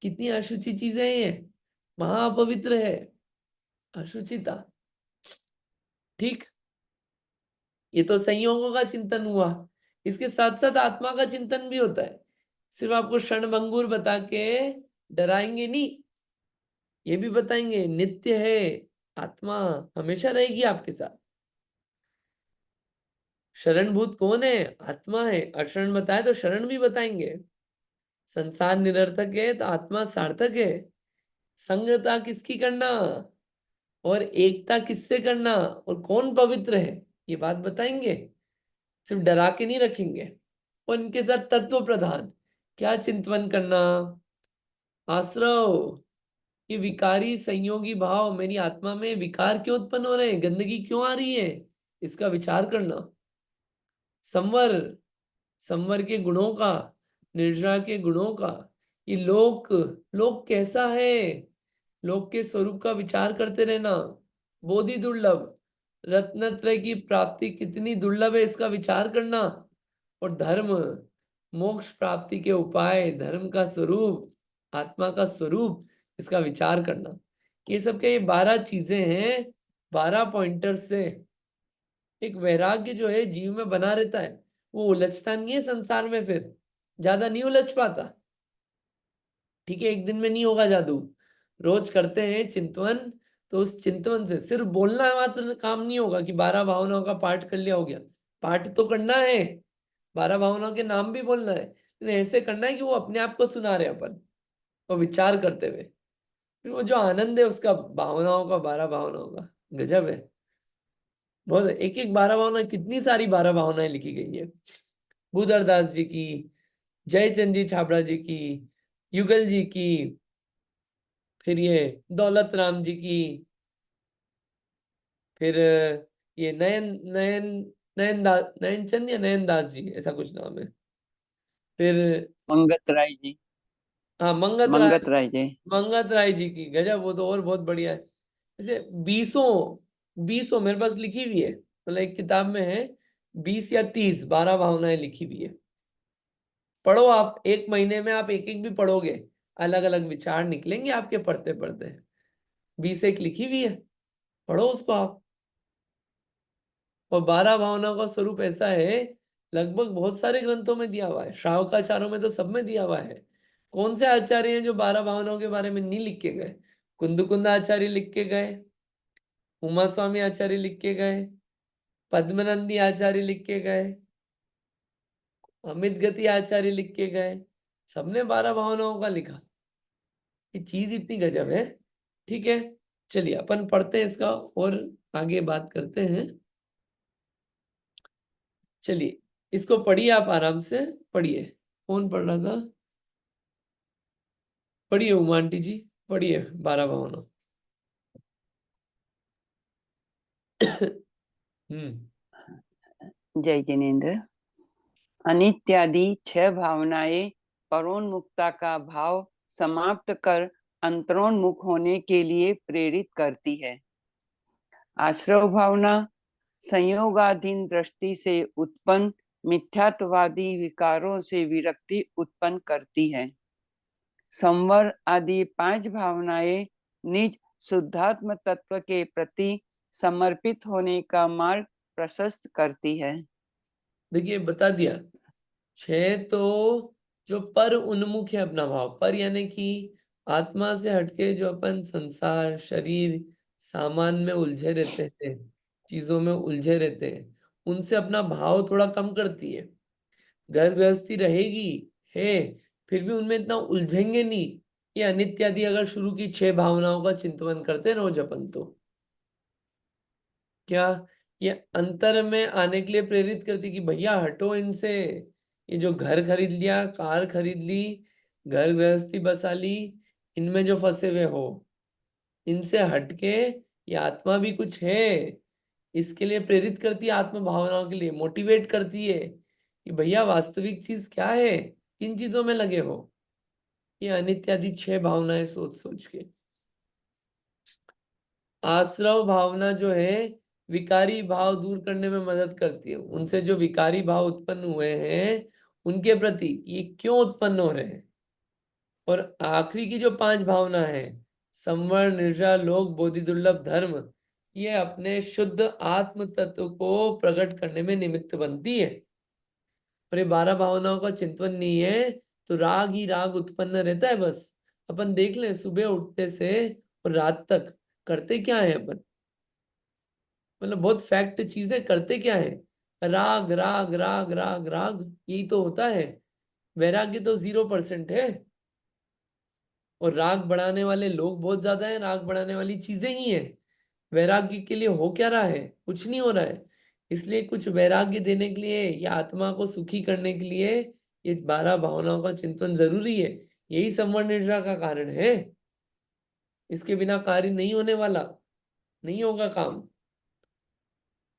कितनी अशुचि चीजें हैं ये, महाअपवित्र है अशुचिता। ठीक, ये तो संयोगों का चिंतन हुआ। इसके साथ साथ आत्मा का चिंतन भी होता है। सिर्फ आपको क्षणभंगुर बता के डराएंगे नहीं, ये भी बताएंगे नित्य है, आत्मा हमेशा रहेगी आपके साथ। शरणभूत कौन है? आत्मा है। अशरण बताए तो शरण भी बताएंगे। संसार निरर्थक है तो आत्मा सार्थक है। संगता किसकी करना और एकता किससे करना और कौन पवित्र है, ये बात बताएंगे। सिर्फ डरा के नहीं रखेंगे। और इनके साथ तत्व प्रधान, क्या चिंतन करना? आश्रव, ये विकारी संयोगी भाव, मेरी आत्मा में विकार क्यों उत्पन्न हो रहे हैं, गंदगी क्यों आ रही है, इसका विचार करना। संवर, संवर के गुणों का, निर्जरा के गुणों का। ये लोक, लोक कैसा है, लोक के स्वरूप का विचार करते रहना। बोधि दुर्लभ, रत्नत्रय की प्राप्ति कितनी दुर्लभ है इसका विचार करना। और धर्म, मोक्ष प्राप्ति के उपाय, धर्म का स्वरूप, आत्मा का स्वरूप, इसका विचार करना। ये सब के ये 12 चीजें हैं, 12 पॉइंटर्स से एक वैराग्य जो है जीव में बना रहता है। वो उलझता नहीं है संसार में, फिर ज्यादा नहीं उलझ पाता। ठीक है, एक दिन में नहीं होगा जादू, रोज करते हैं चिंतवन। तो उस चिंतवन से सिर्फ बोलना मात्र काम नहीं होगा कि 12 भावनाओं का पाठ कर लिया हो गया। पाठ तो करना है, 12 भावनाओं के नाम भी बोलना है, लेकिन ऐसे करना है कि वो अपने आप को सुना रहे अपन, और विचार करते हुए। फिर वो जो आनंद है उसका, भावनाओं का, 12 भावनाओं का, गजब है। बहुत, एक एक 12 भावना, कितनी सारी 12 भावनाएं लिखी गई है। भूधर दास जी की, जयचंद जी छाबड़ा जी की, युगल जी की, फिर ये दौलत राम जी की, फिर ये नयन नयन नयन चंद या नयन दास जी, ऐसा कुछ नाम है। फिर मंगत राय जी, हाँ, मंगत राय जी, मंगत राय जी की, गजब, वो तो और बहुत बढ़िया है। जैसे बीसों बीसों मेरे पास लिखी हुई है, मतलब एक किताब में है 20 या 30 12 भावनाएं लिखी हुई है। पढ़ो आप, एक महीने में आप एक एक भी पढ़ोगे, अलग अलग विचार निकलेंगे आपके पढ़ते पढ़ते। 20 एक लिखी हुई है, पढ़ो उसको आप। और 12 भावनाओं का स्वरूप ऐसा है, लगभग बहुत सारे ग्रंथों में दिया हुआ है, श्रावकाचारों में तो सब में दिया हुआ है। कौन से आचार्य हैं जो 12 भावनाओं के बारे में नहीं लिख के गए? कुंद आचार्य लिख के गए, उमा स्वामी आचार्य लिख के गए, पद्मनंदी आचार्य लिख के गए, अमित गति आचार्य लिख के गए, सबने 12 भावनाओं का लिखा। ये चीज इतनी गजब है। ठीक है, चलिए अपन पढ़ते हैं इसका और आगे बात करते हैं। चलिए, इसको पढ़िए, आप आराम से पढ़िए। कौन पढ़ रहा था? पढ़िए उमा आंटी जी, पढ़िए 12 भावना। हम्म। जय जिनेन्द्र। अनित्यादि 6 भावनाएं परोन्मुक्ता का भाव समाप्त कर अंतरोन्मुख होने के लिए प्रेरित करती है। आश्रव भावना संयोगाधीन दृष्टि से उत्पन्न मिथ्यात्ववादी विकारों से विरक्ति उत्पन्न करती है। संवर आदि 5 भावनाएं निज शुद्धात्म तत्व के प्रति समर्पित होने का मार्ग प्रशस्त करती है। देखिए बता दिया, 6 तो जो पर उन्मुख है अपना भाव, पर यानी कि आत्मा से हटके जो अपन संसार शरीर सामान में उलझे रहते हैं, चीजों में उलझे रहते हैं, उनसे अपना भाव थोड़ा कम करती है। घर गृहस्थी रहेगी है, फिर भी उनमें इतना उलझेंगे नहीं। ये अनित्यादि अगर शुरू की 6 भावनाओं का चिंतन करते हैं रोज अपन, तो क्या ये अंतर में आने के लिए प्रेरित करती कि भैया हटो इनसे। ये जो घर खरीद लिया, कार खरीद ली, घर गृहस्थी बसा ली, इनमें जो फंसे हुए हो, इनसे हटके ये आत्मा भी कुछ है, इसके लिए प्रेरित करती है। आत्म भावनाओं के लिए मोटिवेट करती है कि भैया वास्तविक चीज क्या है, किन चीजों में लगे हो। ये अनित्यादि 6 भावनाएं सोच सोच के। आश्रव भावना जो है, विकारी भाव दूर करने में मदद करती है। उनसे जो विकारी भाव उत्पन्न हुए हैं, उनके प्रति ये क्यों उत्पन्न हो रहे हैं। और आखिरी की जो 5 भावना है, संवरण निर्जरा लोक बोधि दुर्लभ धर्म, ये अपने शुद्ध आत्म तत्व को प्रकट करने में निमित्त बनती है। और ये 12 भावनाओं का चिंतन नहीं है तो राग ही राग उत्पन्न रहता है बस। अपन देख लें, सुबह उठते से और रात तक करते क्या है अपन, मतलब बहुत फैक्ट चीजें करते क्या है, राग राग राग राग राग, यही तो होता है। वैराग्य तो 0% है। और राग बढ़ाने वाले लोग बहुत ज्यादा हैं, राग बढ़ाने वाली चीजें ही है। वैराग्य के लिए हो क्या रहा है? कुछ नहीं हो रहा है। इसलिए कुछ वैराग्य देने के लिए या आत्मा को सुखी करने के लिए ये 12 भावनाओं का चिंतन जरूरी है। यही संवरण निद्रा का कारण है। इसके बिना कार्य नहीं होने वाला, नहीं होगा काम।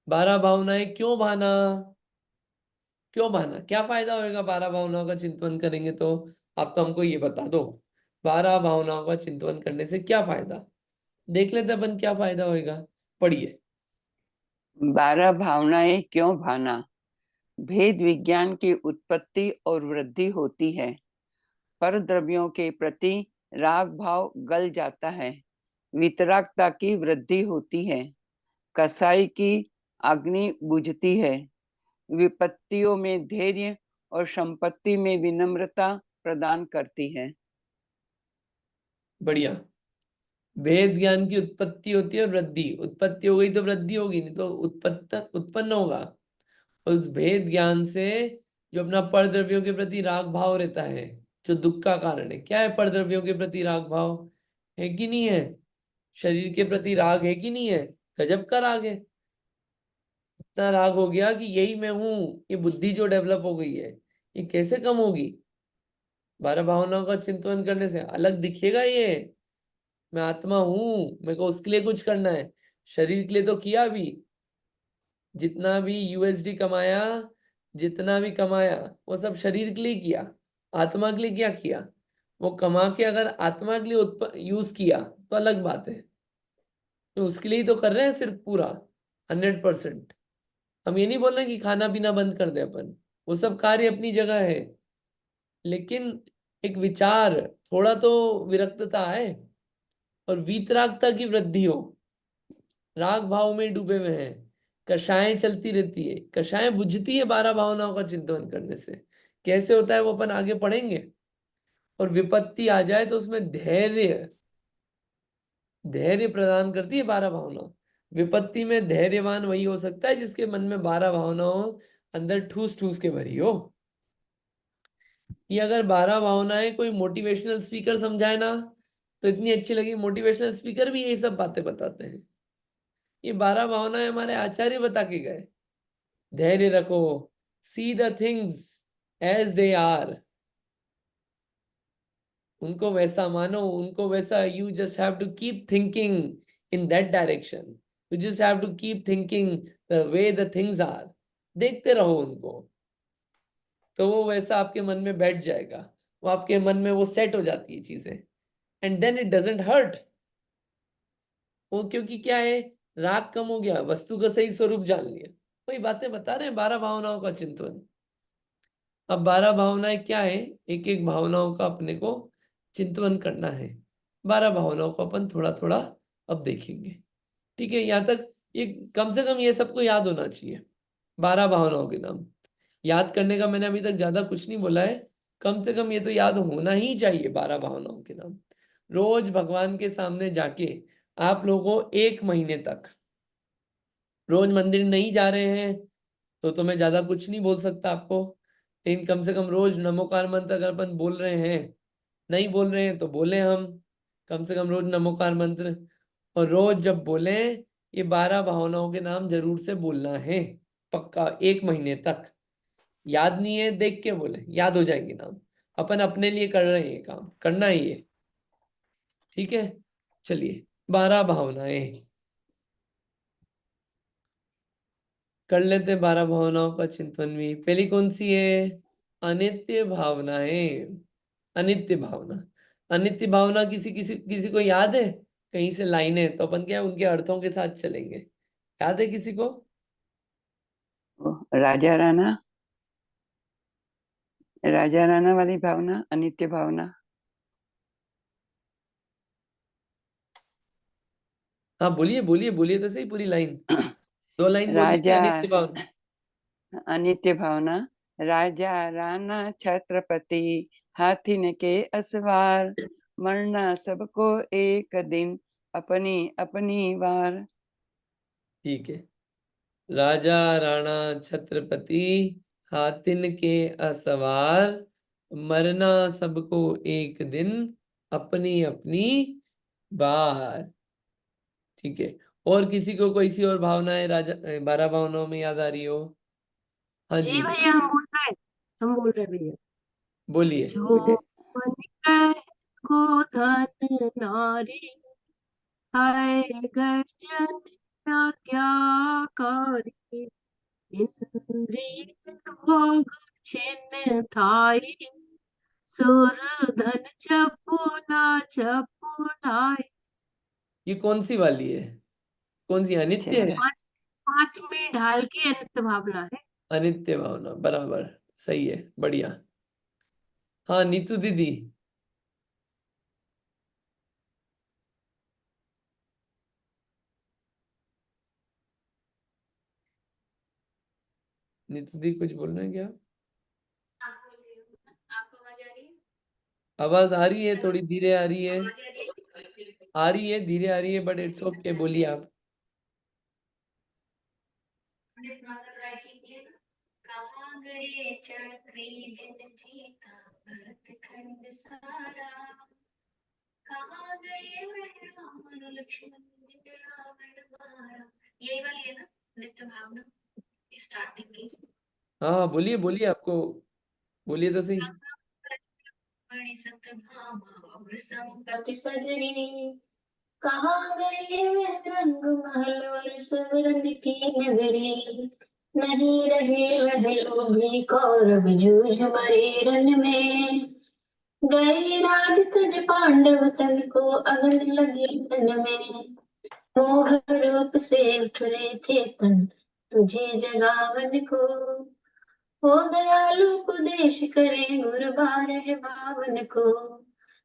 12 भावनाएं क्यों भाना? क्यों भाना, क्या फायदा होएगा 12 भावनाओं का चिंतन करेंगे तो? आप तो हमको ये बता दो, 12 भावनाओं का चिंतन करने से क्या फायदा? देख लेते अपन क्या फायदा होएगा। पढ़िए। 12 भावनाएं क्यों भाना? भेद विज्ञान की उत्पत्ति और वृद्धि होती है। पर द्रव्यों के प्रति राग भाव गल जाता है। वितरागता की वृद्धि होती है। कसाई की अग्नि बुझती है। विपत्तियों में धैर्य और संपत्ति में विनम्रता प्रदान करती है। बढ़िया। भेद ज्ञान की उत्पत्ति होती है और वृद्धि, उत्पत्ति हो गई तो वृद्धि होगी, नहीं तो उत्पन्न होगा। और उस भेद ज्ञान से जो अपना परद्रव्यों के प्रति राग भाव रहता है, जो दुख का कारण है, क्या है परद्रव्यों के प्रति राग भाव? है कि नहीं है? शरीर के प्रति राग है कि नहीं है? गजब का राग है। इतना राग हो गया कि यही मैं हूं। ये बुद्धि जो डेवलप हो गई है, ये कैसे कम होगी? 12 भावनाओं का चिंतन करने से अलग दिखेगा ये। मैं आत्मा हूं, मेरे को उसके लिए कुछ करना है। शरीर के लिए तो किया भी, जितना भी यूएसडी कमाया, जितना भी कमाया, वो सब शरीर के लिए किया। आत्मा के लिए क्या किया? वो कमा के अगर आत्मा के लिए यूज किया तो अलग बात है। तो उसके लिए ही तो कर रहे हैं सिर्फ, पूरा 100%। हम ये नहीं बोल रहे कि खाना पीना बंद कर दे अपन, वो सब कार्य अपनी जगह है। लेकिन एक विचार, थोड़ा तो विरक्तता आए और वीतरागता की वृद्धि हो। राग भाव में डूबे हुए हैं, कषायें चलती रहती है, कषायें बुझती है 12 भावनाओं का चिंतन करने से। कैसे होता है वो अपन आगे पढ़ेंगे। और विपत्ति आ जाए तो उसमें धैर्य, धैर्य प्रदान करती है 12 भावना। विपत्ति में धैर्यवान वही हो सकता है जिसके मन में 12 भावनाओं अंदर ठूस ठूस के भरी हो। ये अगर 12 भावनाएं कोई मोटिवेशनल स्पीकर समझाए ना, तो इतनी अच्छी लगी। मोटिवेशनल स्पीकर भी यही सब बातें बताते हैं। ये 12 भावनाएं हमारे आचार्य बता के गए। धैर्य रखो, see the things as they are, उनको वैसा मानो, उनको वैसा। You just have to keep thinking in that direction. You just have to keep thinking the way the things are. देखते रहो उनको, तो वो वैसा आपके मन में बैठ जाएगा। वो आपके मन में वो सेट हो जाती है चीजें, and then it doesn't hurt. वो क्योंकि क्या है, राग कम हो गया, वस्तु का सही स्वरूप जान लिया। वही बातें बता रहे हैं 12 भावनाओं का चिंतन। अब 12 भावनाएं क्या है, एक एक भावनाओं का अपने को चिंतन करना है। 12 भावनाओं को अपन थोड़ा थोड़ा अब देखेंगे। ठीक है, यहाँ तक ये कम से कम ये सबको याद होना चाहिए। 12 भावनाओं के नाम याद करने का मैंने अभी तक ज्यादा कुछ नहीं बोला है। कम से कम ये तो याद होना ही चाहिए, 12 भावनाओं के नाम। रोज भगवान के सामने जाके आप लोगों को 1 महीने तक, रोज मंदिर नहीं जा रहे हैं तो मैं ज्यादा कुछ नहीं बोल सकता आपको। लेकिन कम से कम रोज नमोकार मंत्र अगर अपन बोल रहे हैं, नहीं बोल रहे हैं तो बोले हम, कम से कम रोज नमोकार मंत्र। और रोज जब बोले, ये 12 भावनाओं के नाम जरूर से बोलना है, पक्का 1 महीने तक। याद नहीं है, देख के बोले, याद हो जाएंगे नाम। अपन अपने लिए कर रहे हैं, ये काम करना ही है। ठीक है, चलिए 12 भावनाएं कर लेते हैं। 12 भावनाओं का चिंतन भी। पहली कौन सी है? अनित्य भावनाएं। अनित्य भावना, अनित्य भावना किसी किसी किसी को याद है? कहीं से लाइनें तो अपन क्या उनके अर्थों के साथ चलेंगे। याद है किसी को? राजा राणा, राजा राणा वाली भावना, अनित्य भावना। हाँ बोलिए बोलिए बोलिए तो सही पूरी लाइन। 2 लाइन बोलिए राजा, अनित्य भावना। अनित्य भावना। राजा राणा छत्रपति, हाथी न के असवार, मरना सबको एक दिन, अपनी अपनी वार। ठीक है, राजा राणा छत्रपति, हाथिन के असवार, मरना सबको एक दिन, अपनी अपनी बार। ठीक है, और किसी को कोई सी और भावना है राजा 12 भावनाओं में याद आ रही हो? हाँ जी जी, भैया, हम बोल रहे भैया। बोलिए। जो मन कह गोधन नारी, हाय गर्जन क्या कारी, इंद्रिय भोग छिन्न थाई, सुर धन चपुना चपुनाई। ये कौन सी वाली है? कौन सी, अनित्य है? छेद। पांच पांच में ढाल की अनित भावना है। अनित्य भावना, बराबर, सही है, बढ़िया। हाँ नीतू दीदी। नीतू दीदी कुछ बोल रहे हैं क्या? आपको आवाज आ रही है? आवाज आ रही है, थोड़ी धीरे आ रही है। आवाज आ रही है? आ रही है, धीरे आ रही है, बट इट्स ओके, अच्छा, बोलिए आप। पंडित माधव राय जी की है ना, कहाँ गए चक्री जिन जीता भरत खंड सारा, कहाँ गए वह राम और लक्ष्मण जिन रावण मारा। यही वाली है ना नित्य भावना? स्टार्टिंग की। हाँ बोलिए बोलिए, आपको बोलिए तो सही। बड़ी सतभामा और संपत्ति सगरी, कहाँ गए वह रंग महल और सुरंग की नगरी। नहीं रहे वह लोभी कौरव जूझ मरे रन में, गए राज तज पांडव तन को अगन लगी मन में। मोह रूप से उठरे चेतन तुझे जगावन को, हो दयालु उपदेश करे गुरु बारह बावन को।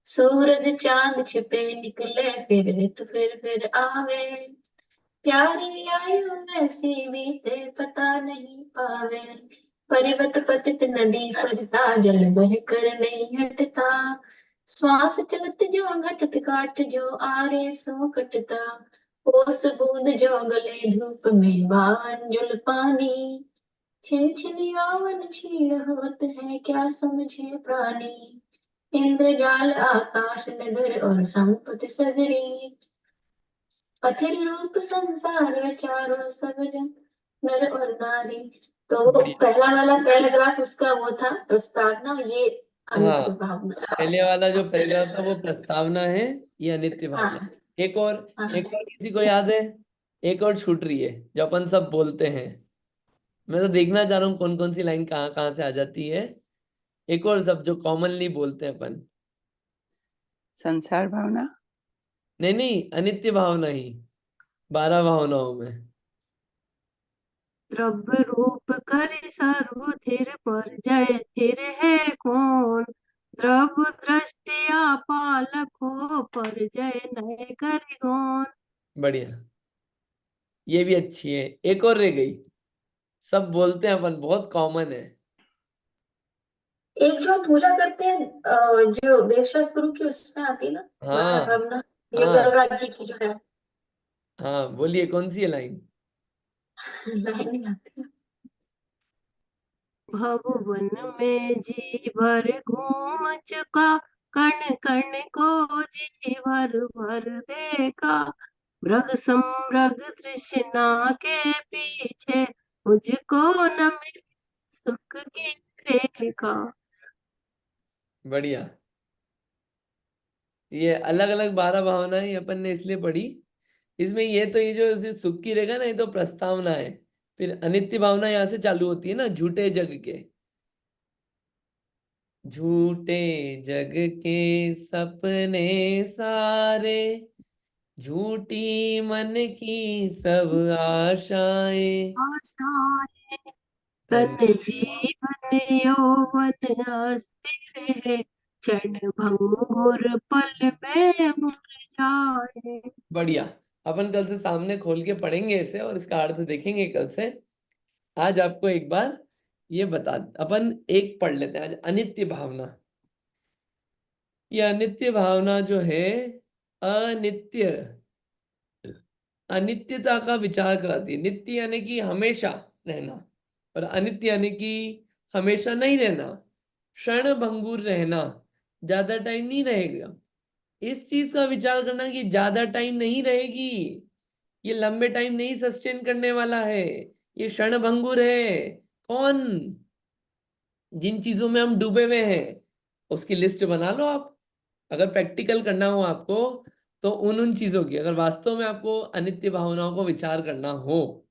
सूरज चांद छिपे निकले फिर आवे, प्यारी आयु ऐसी बीते पता नहीं पावे। परिवत पतित नदी सरता जल बह कर नहीं हटता, श्वास चलत जो घटत काट जो आरे सो कटता। ओस बूंद जो गले धूप में बांजुल पानी, छिन छिन यौवन क्षीण होत है क्या समझे प्राणी। इंद्रजाल आकाश नगर और संपत्ति सगरी, अथिर रूप संसार चारों सब जन नर और नारी। तो बढ़िया। पहला वाला पैराग्राफ उसका वो था प्रस्तावना, ये हाँ, अनित्य भावना। पहले वाला जो पैराग्राफ था वो प्रस्तावना है, ये अनित्य भावना। हाँ एक और, हाँ। एक और किसी को याद है? एक और छूट रही है जो अपन सब बोलते हैं। मैं तो देखना चाह रहा हूँ कौन कौन सी लाइन कहाँ कहाँ से आ जाती है। एक और शब्द जो कॉमनली बोलते हैं अपन। संसार भावना। नहीं नहीं, अनित्य भावना ही 12 भावनाओं में। द्रव्य रूप कर सर्व थिर पर जय थिर है कौन, द्रव्य दृष्टिया पालक हो पर जय नय कर कौन। बढ़िया, ये भी अच्छी है। एक और रह गई, सब बोलते हैं अपन, बहुत कॉमन है। एक जो हम पूजा करते हैं जो देवशास्त्र गुरु की उसमें आती है ना, बारह हाँ भावना, हाँ युगलराज जी की जो है। हाँ, बोलिए कौन सी है लाइन? लाइन नहीं आती। भवन में जी भर घूम चुका, कण कण को जी भर भर देखा, मृग समृग तृष्णा के पीछे मुझको न मिली सुख की रेखा। बढ़िया। ये अलग अलग 12 भावनाएं अपन ने इसलिए पढ़ी। इसमें ये तो, ये जो सुख की रेखा ना, ये तो प्रस्तावना है। फिर अनित्य भावना यहाँ से चालू होती है ना, झूठे जग के। झूठे जग के सपने सारे, झूठी मन की सब आशाएं, आशाएं तन तन जीवन यौवन अस्थिर है, क्षण भंगुर पल में मुरझाए। बढ़िया। अपन कल से सामने खोल के पढ़ेंगे इसे और इसका अर्थ देखेंगे कल से। आज आपको एक बार ये बता, अपन एक पढ़ लेते हैं आज, अनित्य भावना। ये अनित्य भावना जो है, अनित्य, अनित्यता का विचार कराती है। नित्य यानी कि हमेशा रहना, और अनित्य यानी कि हमेशा नहीं रहना, क्षण भंगुर रहना, ज्यादा टाइम नहीं रहेगा। इस चीज का विचार करना कि ज्यादा टाइम नहीं रहेगी, ये लंबे टाइम नहीं सस्टेन करने वाला है, ये क्षण भंगुर है। कौन? जिन चीजों में हम डूबे हुए हैं उसकी लिस्ट बना लो आप। अगर प्रैक्टिकल करना हो आपको तो उन चीजों की, अगर वास्तव में आपको अनित्य भावनाओं को विचार करना हो,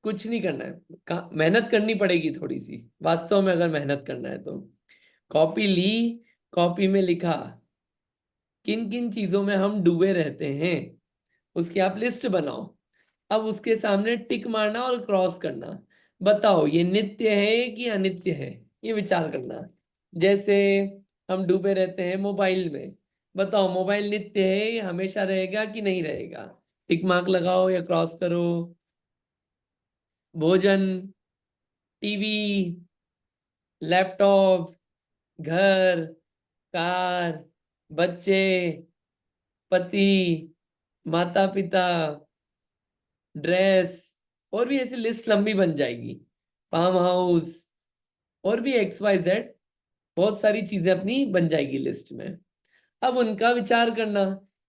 कुछ नहीं करना है, मेहनत करनी पड़ेगी थोड़ी सी। वास्तव में अगर मेहनत करना है तो कॉपी ली, कॉपी में लिखा किन किन चीजों में हम डूबे रहते हैं, उसकी आप लिस्ट बनाओ। अब उसके सामने टिक मारना और क्रॉस करना, बताओ ये नित्य है कि अनित्य है, ये विचार करना। जैसे हम डूबे रहते हैं मोबाइल में, बताओ मोबाइल नित्य है, ये हमेशा रहेगा कि नहीं रहेगा? टिक मार्क लगाओ या क्रॉस करो। भोजन, टीवी, लैपटॉप, घर, कार, बच्चे, पति, माता पिता, ड्रेस, और भी ऐसी लिस्ट लंबी बन जाएगी। फार्म हाउस, और भी XYZ, बहुत सारी चीजें अपनी बन जाएगी लिस्ट में। अब उनका विचार करना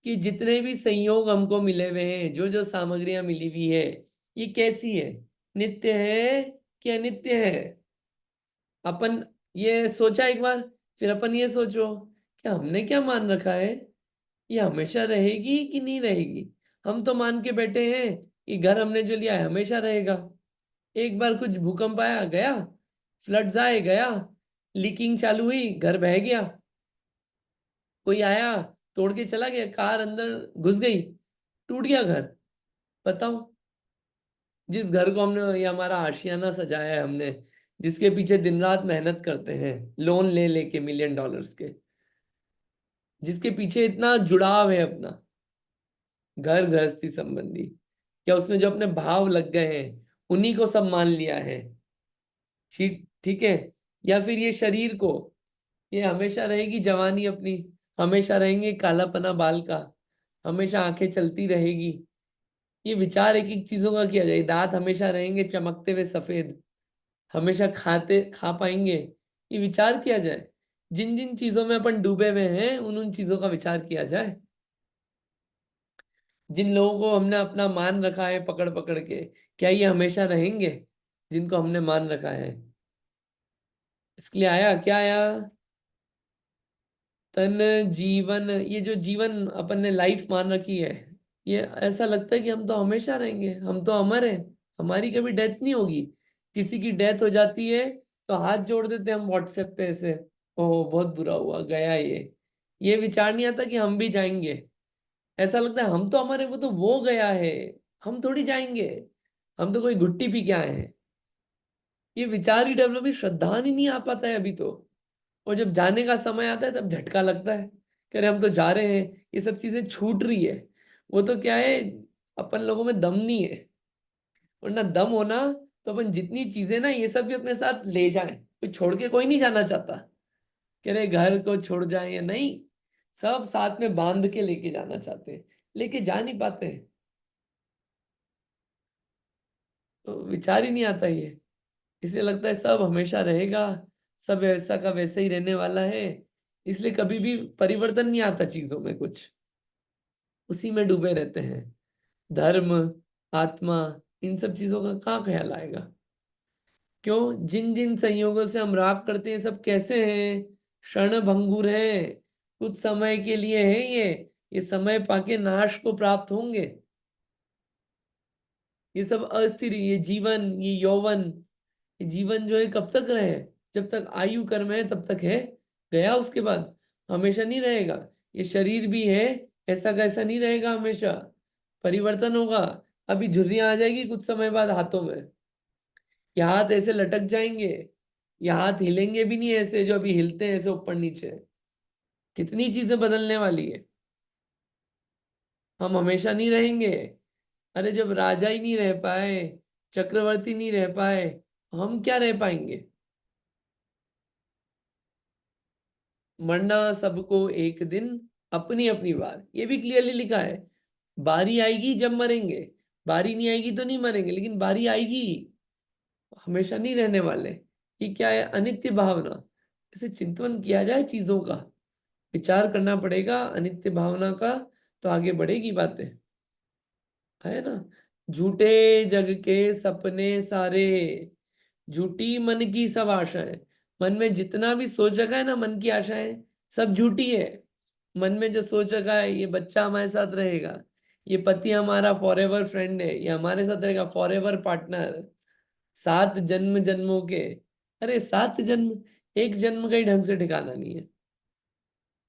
कि जितने भी संयोग हमको मिले हुए हैं, जो जो सामग्रियां मिली हुई है, ये कैसी है, नित्य है कि अनित्य है? अपन ये सोचा एक बार, फिर अपन ये सोचो कि हमने क्या मान रखा है, ये हमेशा रहेगी कि नहीं रहेगी। हम तो मान के बैठे हैं कि घर हमने जो लिया है हमेशा रहेगा। एक बार कुछ भूकंप आया गया, फ्लड्स आए गया, लीकिंग चालू हुई घर बह गया, कोई आया तोड़ के चला गया, कार अंदर घुस गई, टूट गया घर। बताओ, जिस घर को हमने, ये हमारा आशियाना सजाया है हमने, जिसके पीछे दिन रात मेहनत करते हैं लोन ले लेके $1,000,000 के, जिसके पीछे इतना जुड़ाव है अपना घर गृहस्थी संबंधी, या उसमें जो अपने भाव लग गए हैं उन्हीं को सब मान लिया है। ठीक ठीक है। या फिर ये शरीर को, ये हमेशा रहेगी जवानी अपनी, हमेशा रहेंगे कालापना बाल का, हमेशा आंखें चलती रहेगी। ये विचार एक एक चीजों का किया जाए, दांत हमेशा रहेंगे चमकते हुए सफेद, हमेशा खाते खा पाएंगे, ये विचार किया जाए। जिन जिन चीजों में अपन डूबे हुए हैं उन उन चीजों का विचार किया जाए। जिन लोगों को हमने अपना मान रखा है पकड़ पकड़ के, क्या ये हमेशा रहेंगे? जिनको हमने मान रखा है, इसके लिए आया क्या आया? तन जीवन, ये जो जीवन अपन ने लाइफ मान रखी है, ये ऐसा लगता है कि हम तो हमेशा रहेंगे, हम तो अमर हैं, हमारी कभी डेथ नहीं होगी। किसी की डेथ हो जाती है तो हाथ जोड़ देते हैं हम व्हाट्सएप पे ऐसे, ओह बहुत बुरा हुआ गया ये विचार नहीं आता कि हम भी जाएंगे। ऐसा लगता है हम तो अमर है, वो गया है, हम थोड़ी जाएंगे, हम तो कोई घुट्टी पी के आए हैं। ये विचार ही डेवलप, श्रद्धा ही नहीं आ पाता है अभी तो। और जब जाने का समय आता है तब झटका लगता है, कह रहे हम तो जा रहे हैं, ये सब चीजें छूट रही है। वो तो क्या है, अपन लोगों में दम नहीं है, वरना दम होना तो अपन जितनी चीजें ना ये सब भी अपने साथ ले जाएं। कोई छोड़ के कोई नहीं जाना चाहता, कह रहे घर को छोड़ जाए या नहीं, सब साथ में बांध के लेके जाना चाहते हैं, लेके जा नहीं पाते हैं। तो विचार ही नहीं आता ये, इसलिए लगता है सब हमेशा रहेगा, सब वैसा का वैसे ही रहने वाला है। इसलिए कभी भी परिवर्तन नहीं आता चीजों में कुछ, उसी में डूबे रहते हैं। धर्म, आत्मा, इन सब चीजों का कहाँ ख्याल आएगा? क्यों? जिन जिन संयोगों से हम राग करते हैं सब कैसे हैं? क्षण भंगुर हैं, कुछ समय के लिए है ये समय पाके नाश को प्राप्त होंगे। ये सब अस्थिर, ये जीवन, ये यौवन, ये जीवन जो है कब तक रहे? जब तक आयु कर्म है तब तक है, गया उसके बाद हमेशा नहीं रहेगा। ये शरीर भी है, ऐसा कैसा नहीं रहेगा हमेशा, परिवर्तन होगा। अभी झुर्रियां आ जाएगी कुछ समय बाद हाथों में, ये हाथ ऐसे लटक जाएंगे, ये हाथ हिलेंगे भी नहीं ऐसे जो अभी हिलते हैं ऐसे ऊपर नीचे। कितनी चीजें बदलने वाली है, हम हमेशा नहीं रहेंगे। अरे जब राजा ही नहीं रह पाए, चक्रवर्ती नहीं रह पाए, हम क्या रह पाएंगे? मरना सबको एक दिन, अपनी अपनी बार, ये भी क्लियरली लिखा है। बारी आएगी जब मरेंगे, बारी नहीं आएगी तो नहीं मरेंगे, लेकिन बारी आएगी, हमेशा नहीं रहने वाले। ये क्या है? अनित्य भावना। इसे चिंतन किया जाए चीजों का, विचार करना पड़ेगा अनित्य भावना का, तो आगे बढ़ेगी बातें, है ना। झूठे जग के सपने सारे, झूठी मन की सब आशाएं। मन में जितना भी सोच रखा है ना, मन की आशाएं सब झूठी है। मन में जो सोच रखा है ये बच्चा हमारे साथ रहेगा, ये पति हमारा फॉर एवर फ्रेंड है, ये हमारे साथ रहेगा फॉर एवर पार्टनर, 7 जन्म जन्मों के। अरे 7 जन्म, एक जन्म का ही ढंग से ठिकाना नहीं है।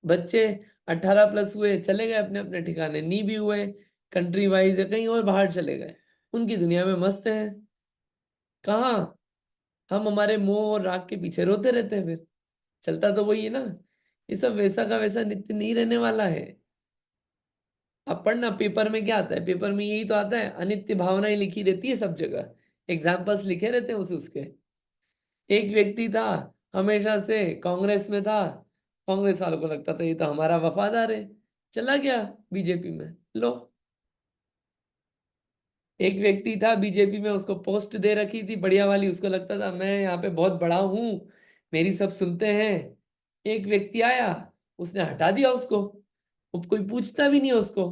बच्चे 18+ हुए चले गए अपने अपने ठिकाने, नहीं भी हुए कंट्री वाइज या कहीं और बाहर चले गए, उनकी दुनिया में मस्त हैं। कहाँ? हम हमारे मोह और राग के पीछे रोते रहते हैं, फिर चलता तो वही है ना। ये सब वैसा का वैसा नित्य नहीं रहने वाला है। अब पढ़ना पेपर में क्या आता है, पेपर में यही तो आता है, अनित्य भावना ही लिखी रहती है सब जगह, एग्जाम्पल्स लिखे रहते हैं उसके। एक व्यक्ति था, हमेशा से कांग्रेस में था, कांग्रेस वालों को लगता था ये तो हमारा वफादार है, चला गया बीजेपी में, लो। एक व्यक्ति था बीजेपी में, उसको पोस्ट दे रखी थी बढ़िया वाली, उसको लगता था मैं यहाँ पे बहुत बड़ा हूं, मेरी सब सुनते हैं। एक व्यक्ति आया, उसने हटा दिया उसको, अब कोई पूछता भी नहीं है उसको,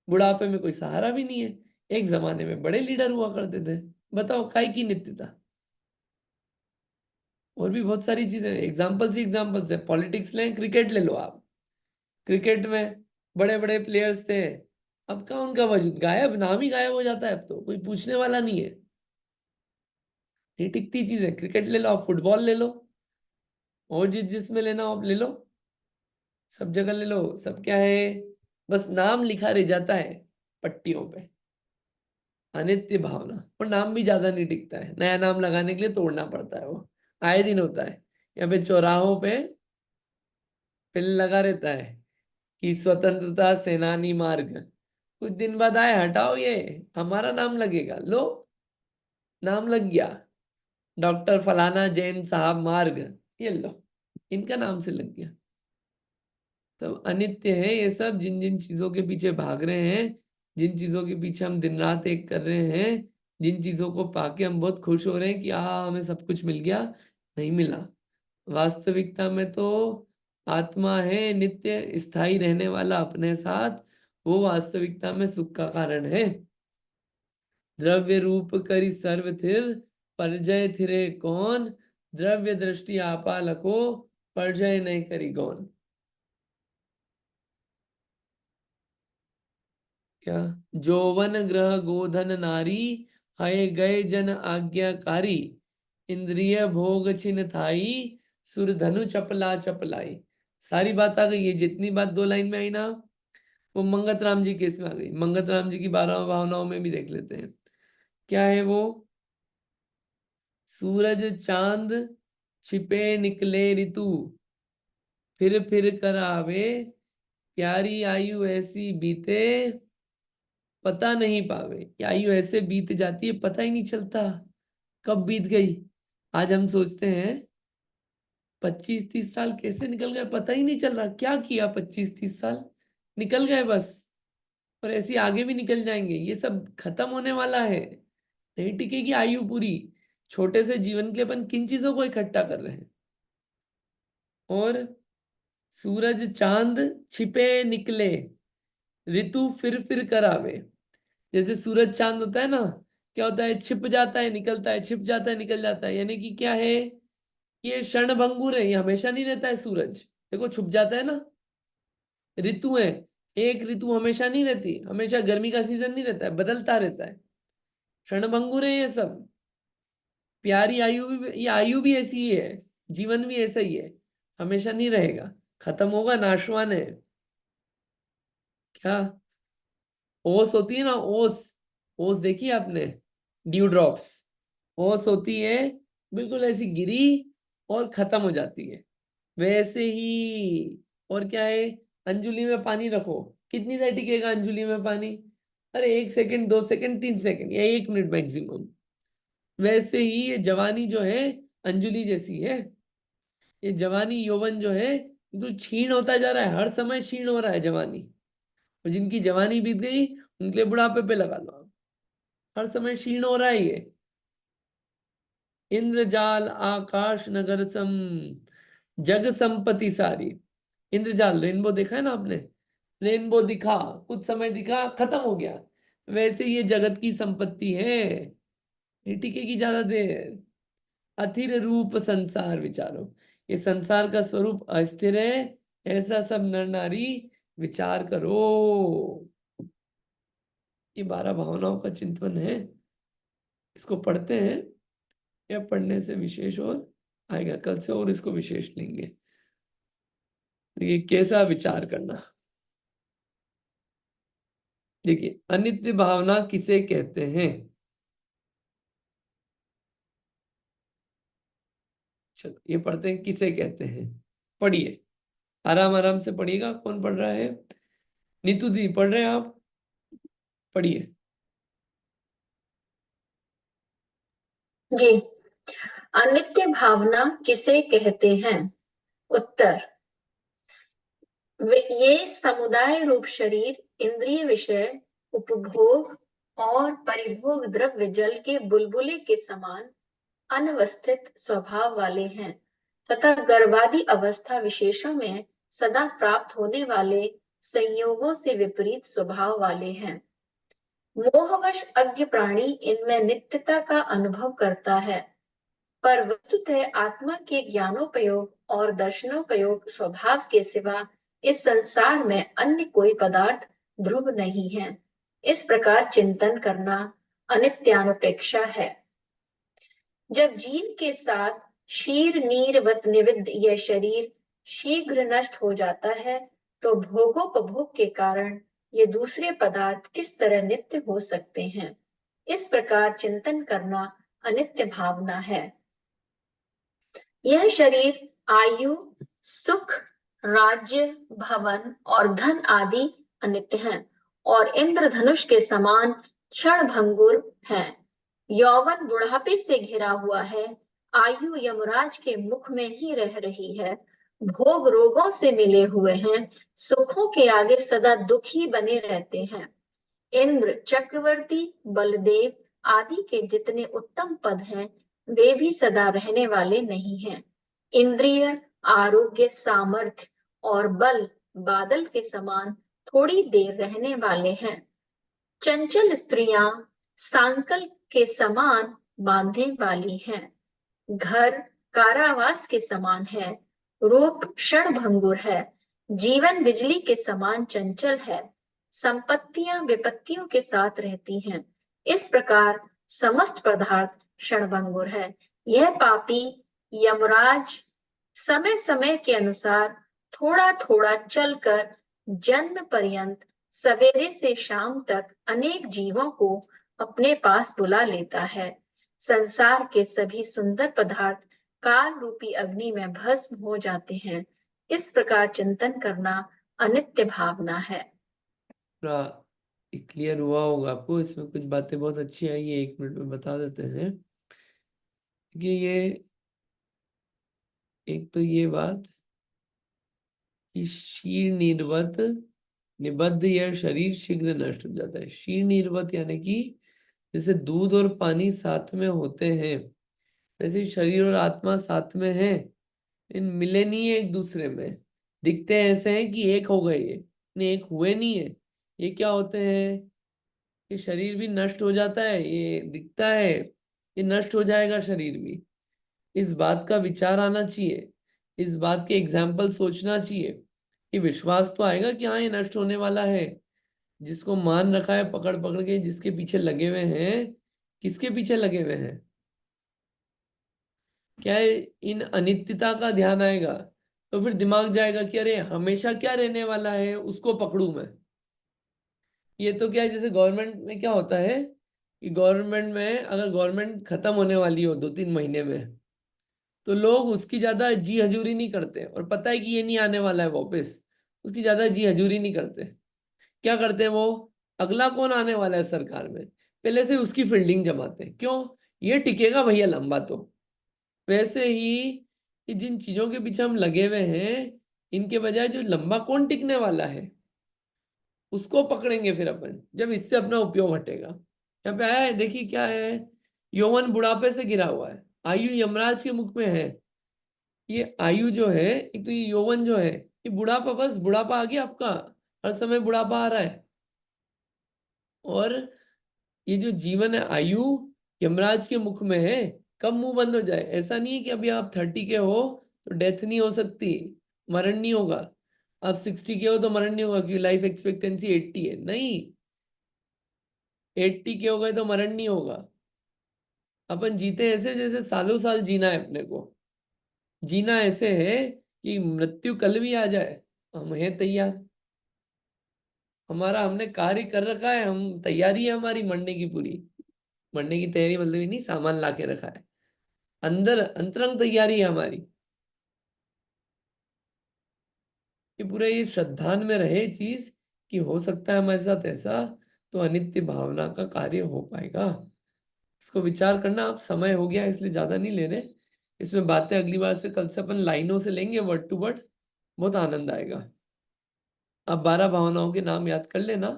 बुढ़ापे में कोई सहारा भी नहीं है। एक जमाने में बड़े लीडर हुआ करते थे, बताओ काय की नित्यता? और भी बहुत सारी चीजें, एग्जाम्पल्स ही एग्जाम्पल्स है। पॉलिटिक्स लें, क्रिकेट ले लो आप, क्रिकेट में बड़े बड़े प्लेयर्स थे, अब का उनका वजूद गायब, नाम ही गायब हो जाता है, अब तो कोई पूछने वाला नहीं है। ये टिकती चीज है। क्रिकेट ले लो आप, फुटबॉल ले लो, और जिसमें लेना हो आप ले लो, सब जगह ले लो, सब क्या है, बस नाम लिखा रह जाता है पट्टियों पे। अनित्य भावना, और नाम भी ज्यादा नहीं टिकता है, नया नाम लगाने के लिए तोड़ना पड़ता है, वो आए दिन होता है। यहाँ पे चौराहों पे पिल लगा रहता है कि स्वतंत्रता सेनानी मार्ग, कुछ दिन बाद आए, हटाओ ये, हमारा नाम लगेगा, लो नाम लग गया, डॉक्टर फलाना जैन साहब मार्ग, ये लो, इनका नाम से लग गया। तो अनित्य है ये सब, जिन जिन चीजों के पीछे भाग रहे हैं, जिन चीजों के पीछे हम दिन रात एक कर रहे हैं, जिन चीजों को पाके हम बहुत खुश हो रहे हैं कि हमें सब कुछ मिल गया, नहीं मिला। वास्तविकता में तो आत्मा है नित्य स्थायी रहने वाला अपने साथ, वो वास्तविकता में सुख का कारण है। द्रव्य रूप करी सर्व थिर, परजय थिरे कौन, द्रव्य दृष्टि आपा लको, परजय नहीं करी गौन। क्या? जोवन ग्रह गोधन नारी, हय गए जन आज्ञाकारी, इंद्रिय भोग छिन थाई, सुर धनु चपला चपलाई। सारी बात आ गई है, जितनी बात 2 लाइन में आई ना, वो मंगत राम जी केस में आ गई। मंगत राम जी की 12 भावनाओं में भी देख लेते हैं, क्या है वो। सूरज चांद छिपे निकले ऋतु, फिर कर आवे, प्यारी आयु ऐसी बीते, पता नहीं पावे। ये आयु ऐसे बीत जाती है, पता ही नहीं चलता कब बीत गई। आज हम सोचते हैं 25-30 साल कैसे निकल गए, पता ही नहीं चल रहा, क्या किया 25-30 साल निकल गए बस। और ऐसे आगे भी निकल जाएंगे, ये सब खत्म होने वाला है, नहीं टिकेगी आयु पूरी। छोटे से जीवन के अपन किन चीजों को इकट्ठा कर रहे हैं। और सूरज चांद छिपे निकले, ऋतु फिर कर आवे। जैसे सूरज चांद होता है ना, क्या होता है, छिप जाता है निकलता है, छिप जाता है निकल जाता है, यानी कि क्या है, ये क्षण भंगुर है, ये हमेशा नहीं रहता है सूरज। देखो छुप जाता है ना। ऋतु है, एक ऋतु हमेशा नहीं रहती, हमेशा गर्मी का सीजन नहीं रहता है, बदलता रहता है, क्षण भंगुर है ये सब। प्यारी आयु भी, ये आयु भी ऐसी ही है, जीवन भी ऐसा ही है, हमेशा नहीं रहेगा, खत्म होगा, नाशवान है। क्या? ओस होती है ना, ओस, ओस देखी आपने, ड्यू ड्रॉप्स, ओस होती है, बिल्कुल ऐसी गिरी और खत्म हो जाती है, वैसे ही। और क्या है, अंजुली में पानी रखो, कितनी देर टिकेगा अंजुली में पानी, अरे 1 सेकंड, 2 सेकंड, 3 सेकंड या 1 मिनट मैक्सिमम। वैसे ही ये जवानी जो है अंजुली जैसी है, ये जवानी यौवन जो है बिल्कुल क्षीण होता जा रहा है, हर समय क्षीण हो रहा है जवानी। और जिनकी जवानी बीत गई उनके लिए बुढ़ापे पे लगा लो आप, हर समय क्षीण हो रहा है ये। इंद्रजाल आकाश नगर सम, जग संपत्ति सारी। इंद्रजाल, रेनबो देखा है ना आपने, रेनबो दिखा, कुछ समय दिखा, खत्म हो गया। वैसे ये जगत की संपत्ति है, ये टिकेगी ज्यादा देर। अथिर रूप संसार विचारो, ये संसार का स्वरूप अस्थिर है, ऐसा सब नर नारी विचार करो। ये 12 भावनाओं का चिंतन है, इसको पढ़ते हैं, या पढ़ने से विशेष और आएगा, कल से और इसको विशेष लेंगे। देखिए कैसा विचार करना। देखिए अनित्य भावना किसे कहते हैं। चलो ये पढ़ते हैं, किसे कहते हैं। पढ़िए, आराम आराम से पढ़िएगा। कौन पढ़ रहा है? नीतू दी पढ़ रहे हैं आप? पढ़िए। जी, अनित्य भावना किसे कहते हैं? उत्तर, ये समुदाय रूप शरीर, इंद्रिय विषय, उपभोग और परिभोग द्रव्य जल के बुलबुले के समान अनवस्थित स्वभाव वाले हैं तथा गर्भादि अवस्था विशेषों में सदा प्राप्त होने वाले संयोगों से विपरीत स्वभाव वाले हैं। मोहवश अज्ञ प्राणी इनमें नित्यता का अनुभव करता है, पर वस्तुतः आत्मा के ज्ञानोपयोग और दर्शनोपयोग स्वभाव के सिवा इस संसार में अन्य कोई पदार्थ ध्रुव नहीं है। इस प्रकार चिंतन करना अनित्यानुप्रेक्षा है। जब जीव के साथ शीर नीरवत निविद्ध यह शरीर शीघ्र नष्ट हो जाता है, तो भोगोपभोग के कारण ये दूसरे पदार्थ किस तरह नित्य हो सकते हैं। इस प्रकार चिंतन करना अनित्य भावना है। यह शरीर आयु, सुख, राज्य, भवन और धन आदि अनित्य हैं और इंद्रधनुष के समान क्षणभंगुर हैं। यौवन बुढ़ापे से घिरा हुआ है, आयु यमराज के मुख में ही रह रही है, भोग रोगों से मिले हुए हैं, सुखों के आगे सदा दुखी बने रहते हैं। इंद्र, चक्रवर्ती, बलदेव आदि के जितने उत्तम पद हैं, वे भी सदा रहने वाले नहीं हैं। इंद्रिय, आरोग्य, सामर्थ्य और बल बादल के समान थोड़ी देर रहने वाले हैं। चंचल स्त्रियां सांकल के समान बांधने वाली हैं। घर कारावास के समान है, रूप क्षणभंगुर है, जीवन बिजली के समान चंचल है, संपत्तियां विपत्तियों के साथ रहती हैं। इस प्रकार समस्त पदार्थ क्षणभंगुर है। यह पापी यमराज समय समय के अनुसार थोड़ा थोड़ा चलकर जन्म पर्यंत सवेरे से शाम तक अनेक जीवों को अपने पास बुला लेता है। संसार के सभी सुंदर पदार्थ काल रूपी अग्नि में भस्म हो जाते हैं। इस प्रकार चिंतन करना अनित्य भावना है। पूरा क्लियर हुआ होगा आपको। इसमें कुछ बातें बहुत अच्छी आई है, 1 मिनट में बता देते हैं कि ये एक तो ये बात कि शीर निर्वत निबद्ध यह शरीर शीघ्र नष्ट हो जाता है। शीर निर्वत यानी कि जैसे दूध और पानी साथ में होते हैं, वैसे शरीर और आत्मा साथ में है, इन मिले नहीं है एक दूसरे में, दिखते ऐसे हैं कि एक हो गए, ये एक हुए नहीं है। ये क्या होते हैं कि शरीर भी नष्ट हो जाता है, ये दिखता है ये नष्ट हो जाएगा शरीर भी। इस बात का विचार आना चाहिए, इस बात के एग्जाम्पल सोचना चाहिए कि विश्वास तो आएगा कि हाँ ये नष्ट होने वाला है। जिसको मान रखा है पकड़ पकड़ के, जिसके पीछे लगे हुए हैं, किसके पीछे लगे हुए हैं, क्या है, इन अनित्यता का ध्यान आएगा तो फिर दिमाग जाएगा कि अरे हमेशा क्या रहने वाला है, उसको पकड़ू मैं। ये तो क्या है, जैसे गवर्नमेंट में क्या होता है कि गवर्नमेंट में अगर गवर्नमेंट खत्म होने वाली हो 2-3 महीने में, तो लोग उसकी ज्यादा जी हजूरी नहीं करते, और पता है कि ये नहीं आने वाला है वापस, उसकी ज्यादा जी हजूरी नहीं करते। क्या करते हैं वो, अगला कौन आने वाला है सरकार में, पहले से उसकी फील्डिंग जमाते हैं। क्यों, ये टिकेगा भैया लंबा। तो वैसे ही कि जिन चीजों के पीछे हम लगे हुए हैं, इनके बजाय जो लंबा कौन टिकने वाला है उसको पकड़ेंगे फिर अपन, जब इससे अपना उपयोग हटेगा। यहाँ पे आया है, देखिए क्या है, यौवन बुढ़ापे से गिरा हुआ है, आयु यमराज के मुख में है। ये आयु जो है, एक तो ये यौवन जो है, ये बुढ़ापा, बस बुढ़ापा आ गया आपका, हर समय बुढ़ापा आ रहा है। और ये जो जीवन है आयु यमराज के मुख में है, कब मुंह बंद हो जाए। ऐसा नहीं है कि अभी आप 30 के हो तो डेथ नहीं हो सकती, मरण नहीं होगा। आप 60 के हो तो मरण नहीं होगा क्योंकि लाइफ एक्सपेक्टेंसी 80 है, नहीं। 80 के हो गए तो मरण नहीं होगा। अपन जीते ऐसे जैसे सालों साल जीना है अपने को। जीना ऐसे है कि मृत्यु कल भी आ जाए, हम हैं तैयार। हमारा हमने कार्य कर रखा है, हम तैयारी है हमारी मरने की पूरी। मरने की तैयारी मतलब ही नहीं, सामान ला के रखा है, अंदर अंतरंग तैयारी है हमारी। ये पूरा ये श्रद्धान में रहे चीज कि हो सकता है हमारे साथ ऐसा, तो अनित्य भावना का कार्य हो पाएगा। इसको विचार करना। आप समय हो गया इसलिए ज्यादा नहीं ले रहे, इसमें बातें अगली बार से, कल से अपन लाइनों से लेंगे, वर्ड टू वर्ड, बहुत आनंद आएगा। आप 12 भावनाओं के नाम याद कर लेना,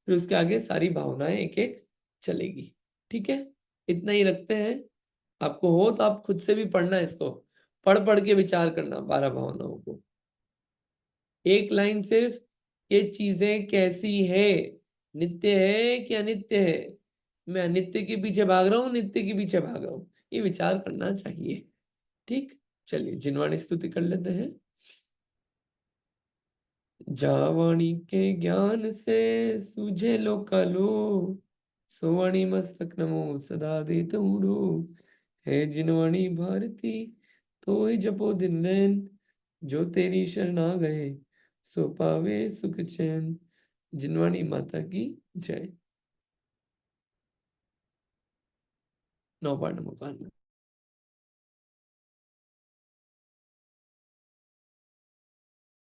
फिर उसके आगे सारी भावनाएं एक एक चलेगी। ठीक है, इतना ही रखते हैं। आपको हो तो आप खुद से भी पढ़ना, इसको पढ़ पढ़ के विचार करना 12 भावनाओं को। एक लाइन सिर्फ, ये चीजें कैसी है नित्य है कि अनित्य है? मैं अनित्य के पीछे भाग रहा हूँ, नित्य के पीछे भाग रहा हूँ, ये विचार करना चाहिए। ठीक, चलिए जिनवाणी स्तुति कर लेते हैं। जावाणी के ज्ञान से सूझे लोकालो, सोवाणी मस्तक नमो सदा देत उड़ो। है जिनवाणी भारती तो ही जपो दिन रैन, जो तेरी शरण आ गए सो पावे सुख चैन। जिनवाणी माता की जय। 9 बार नमो।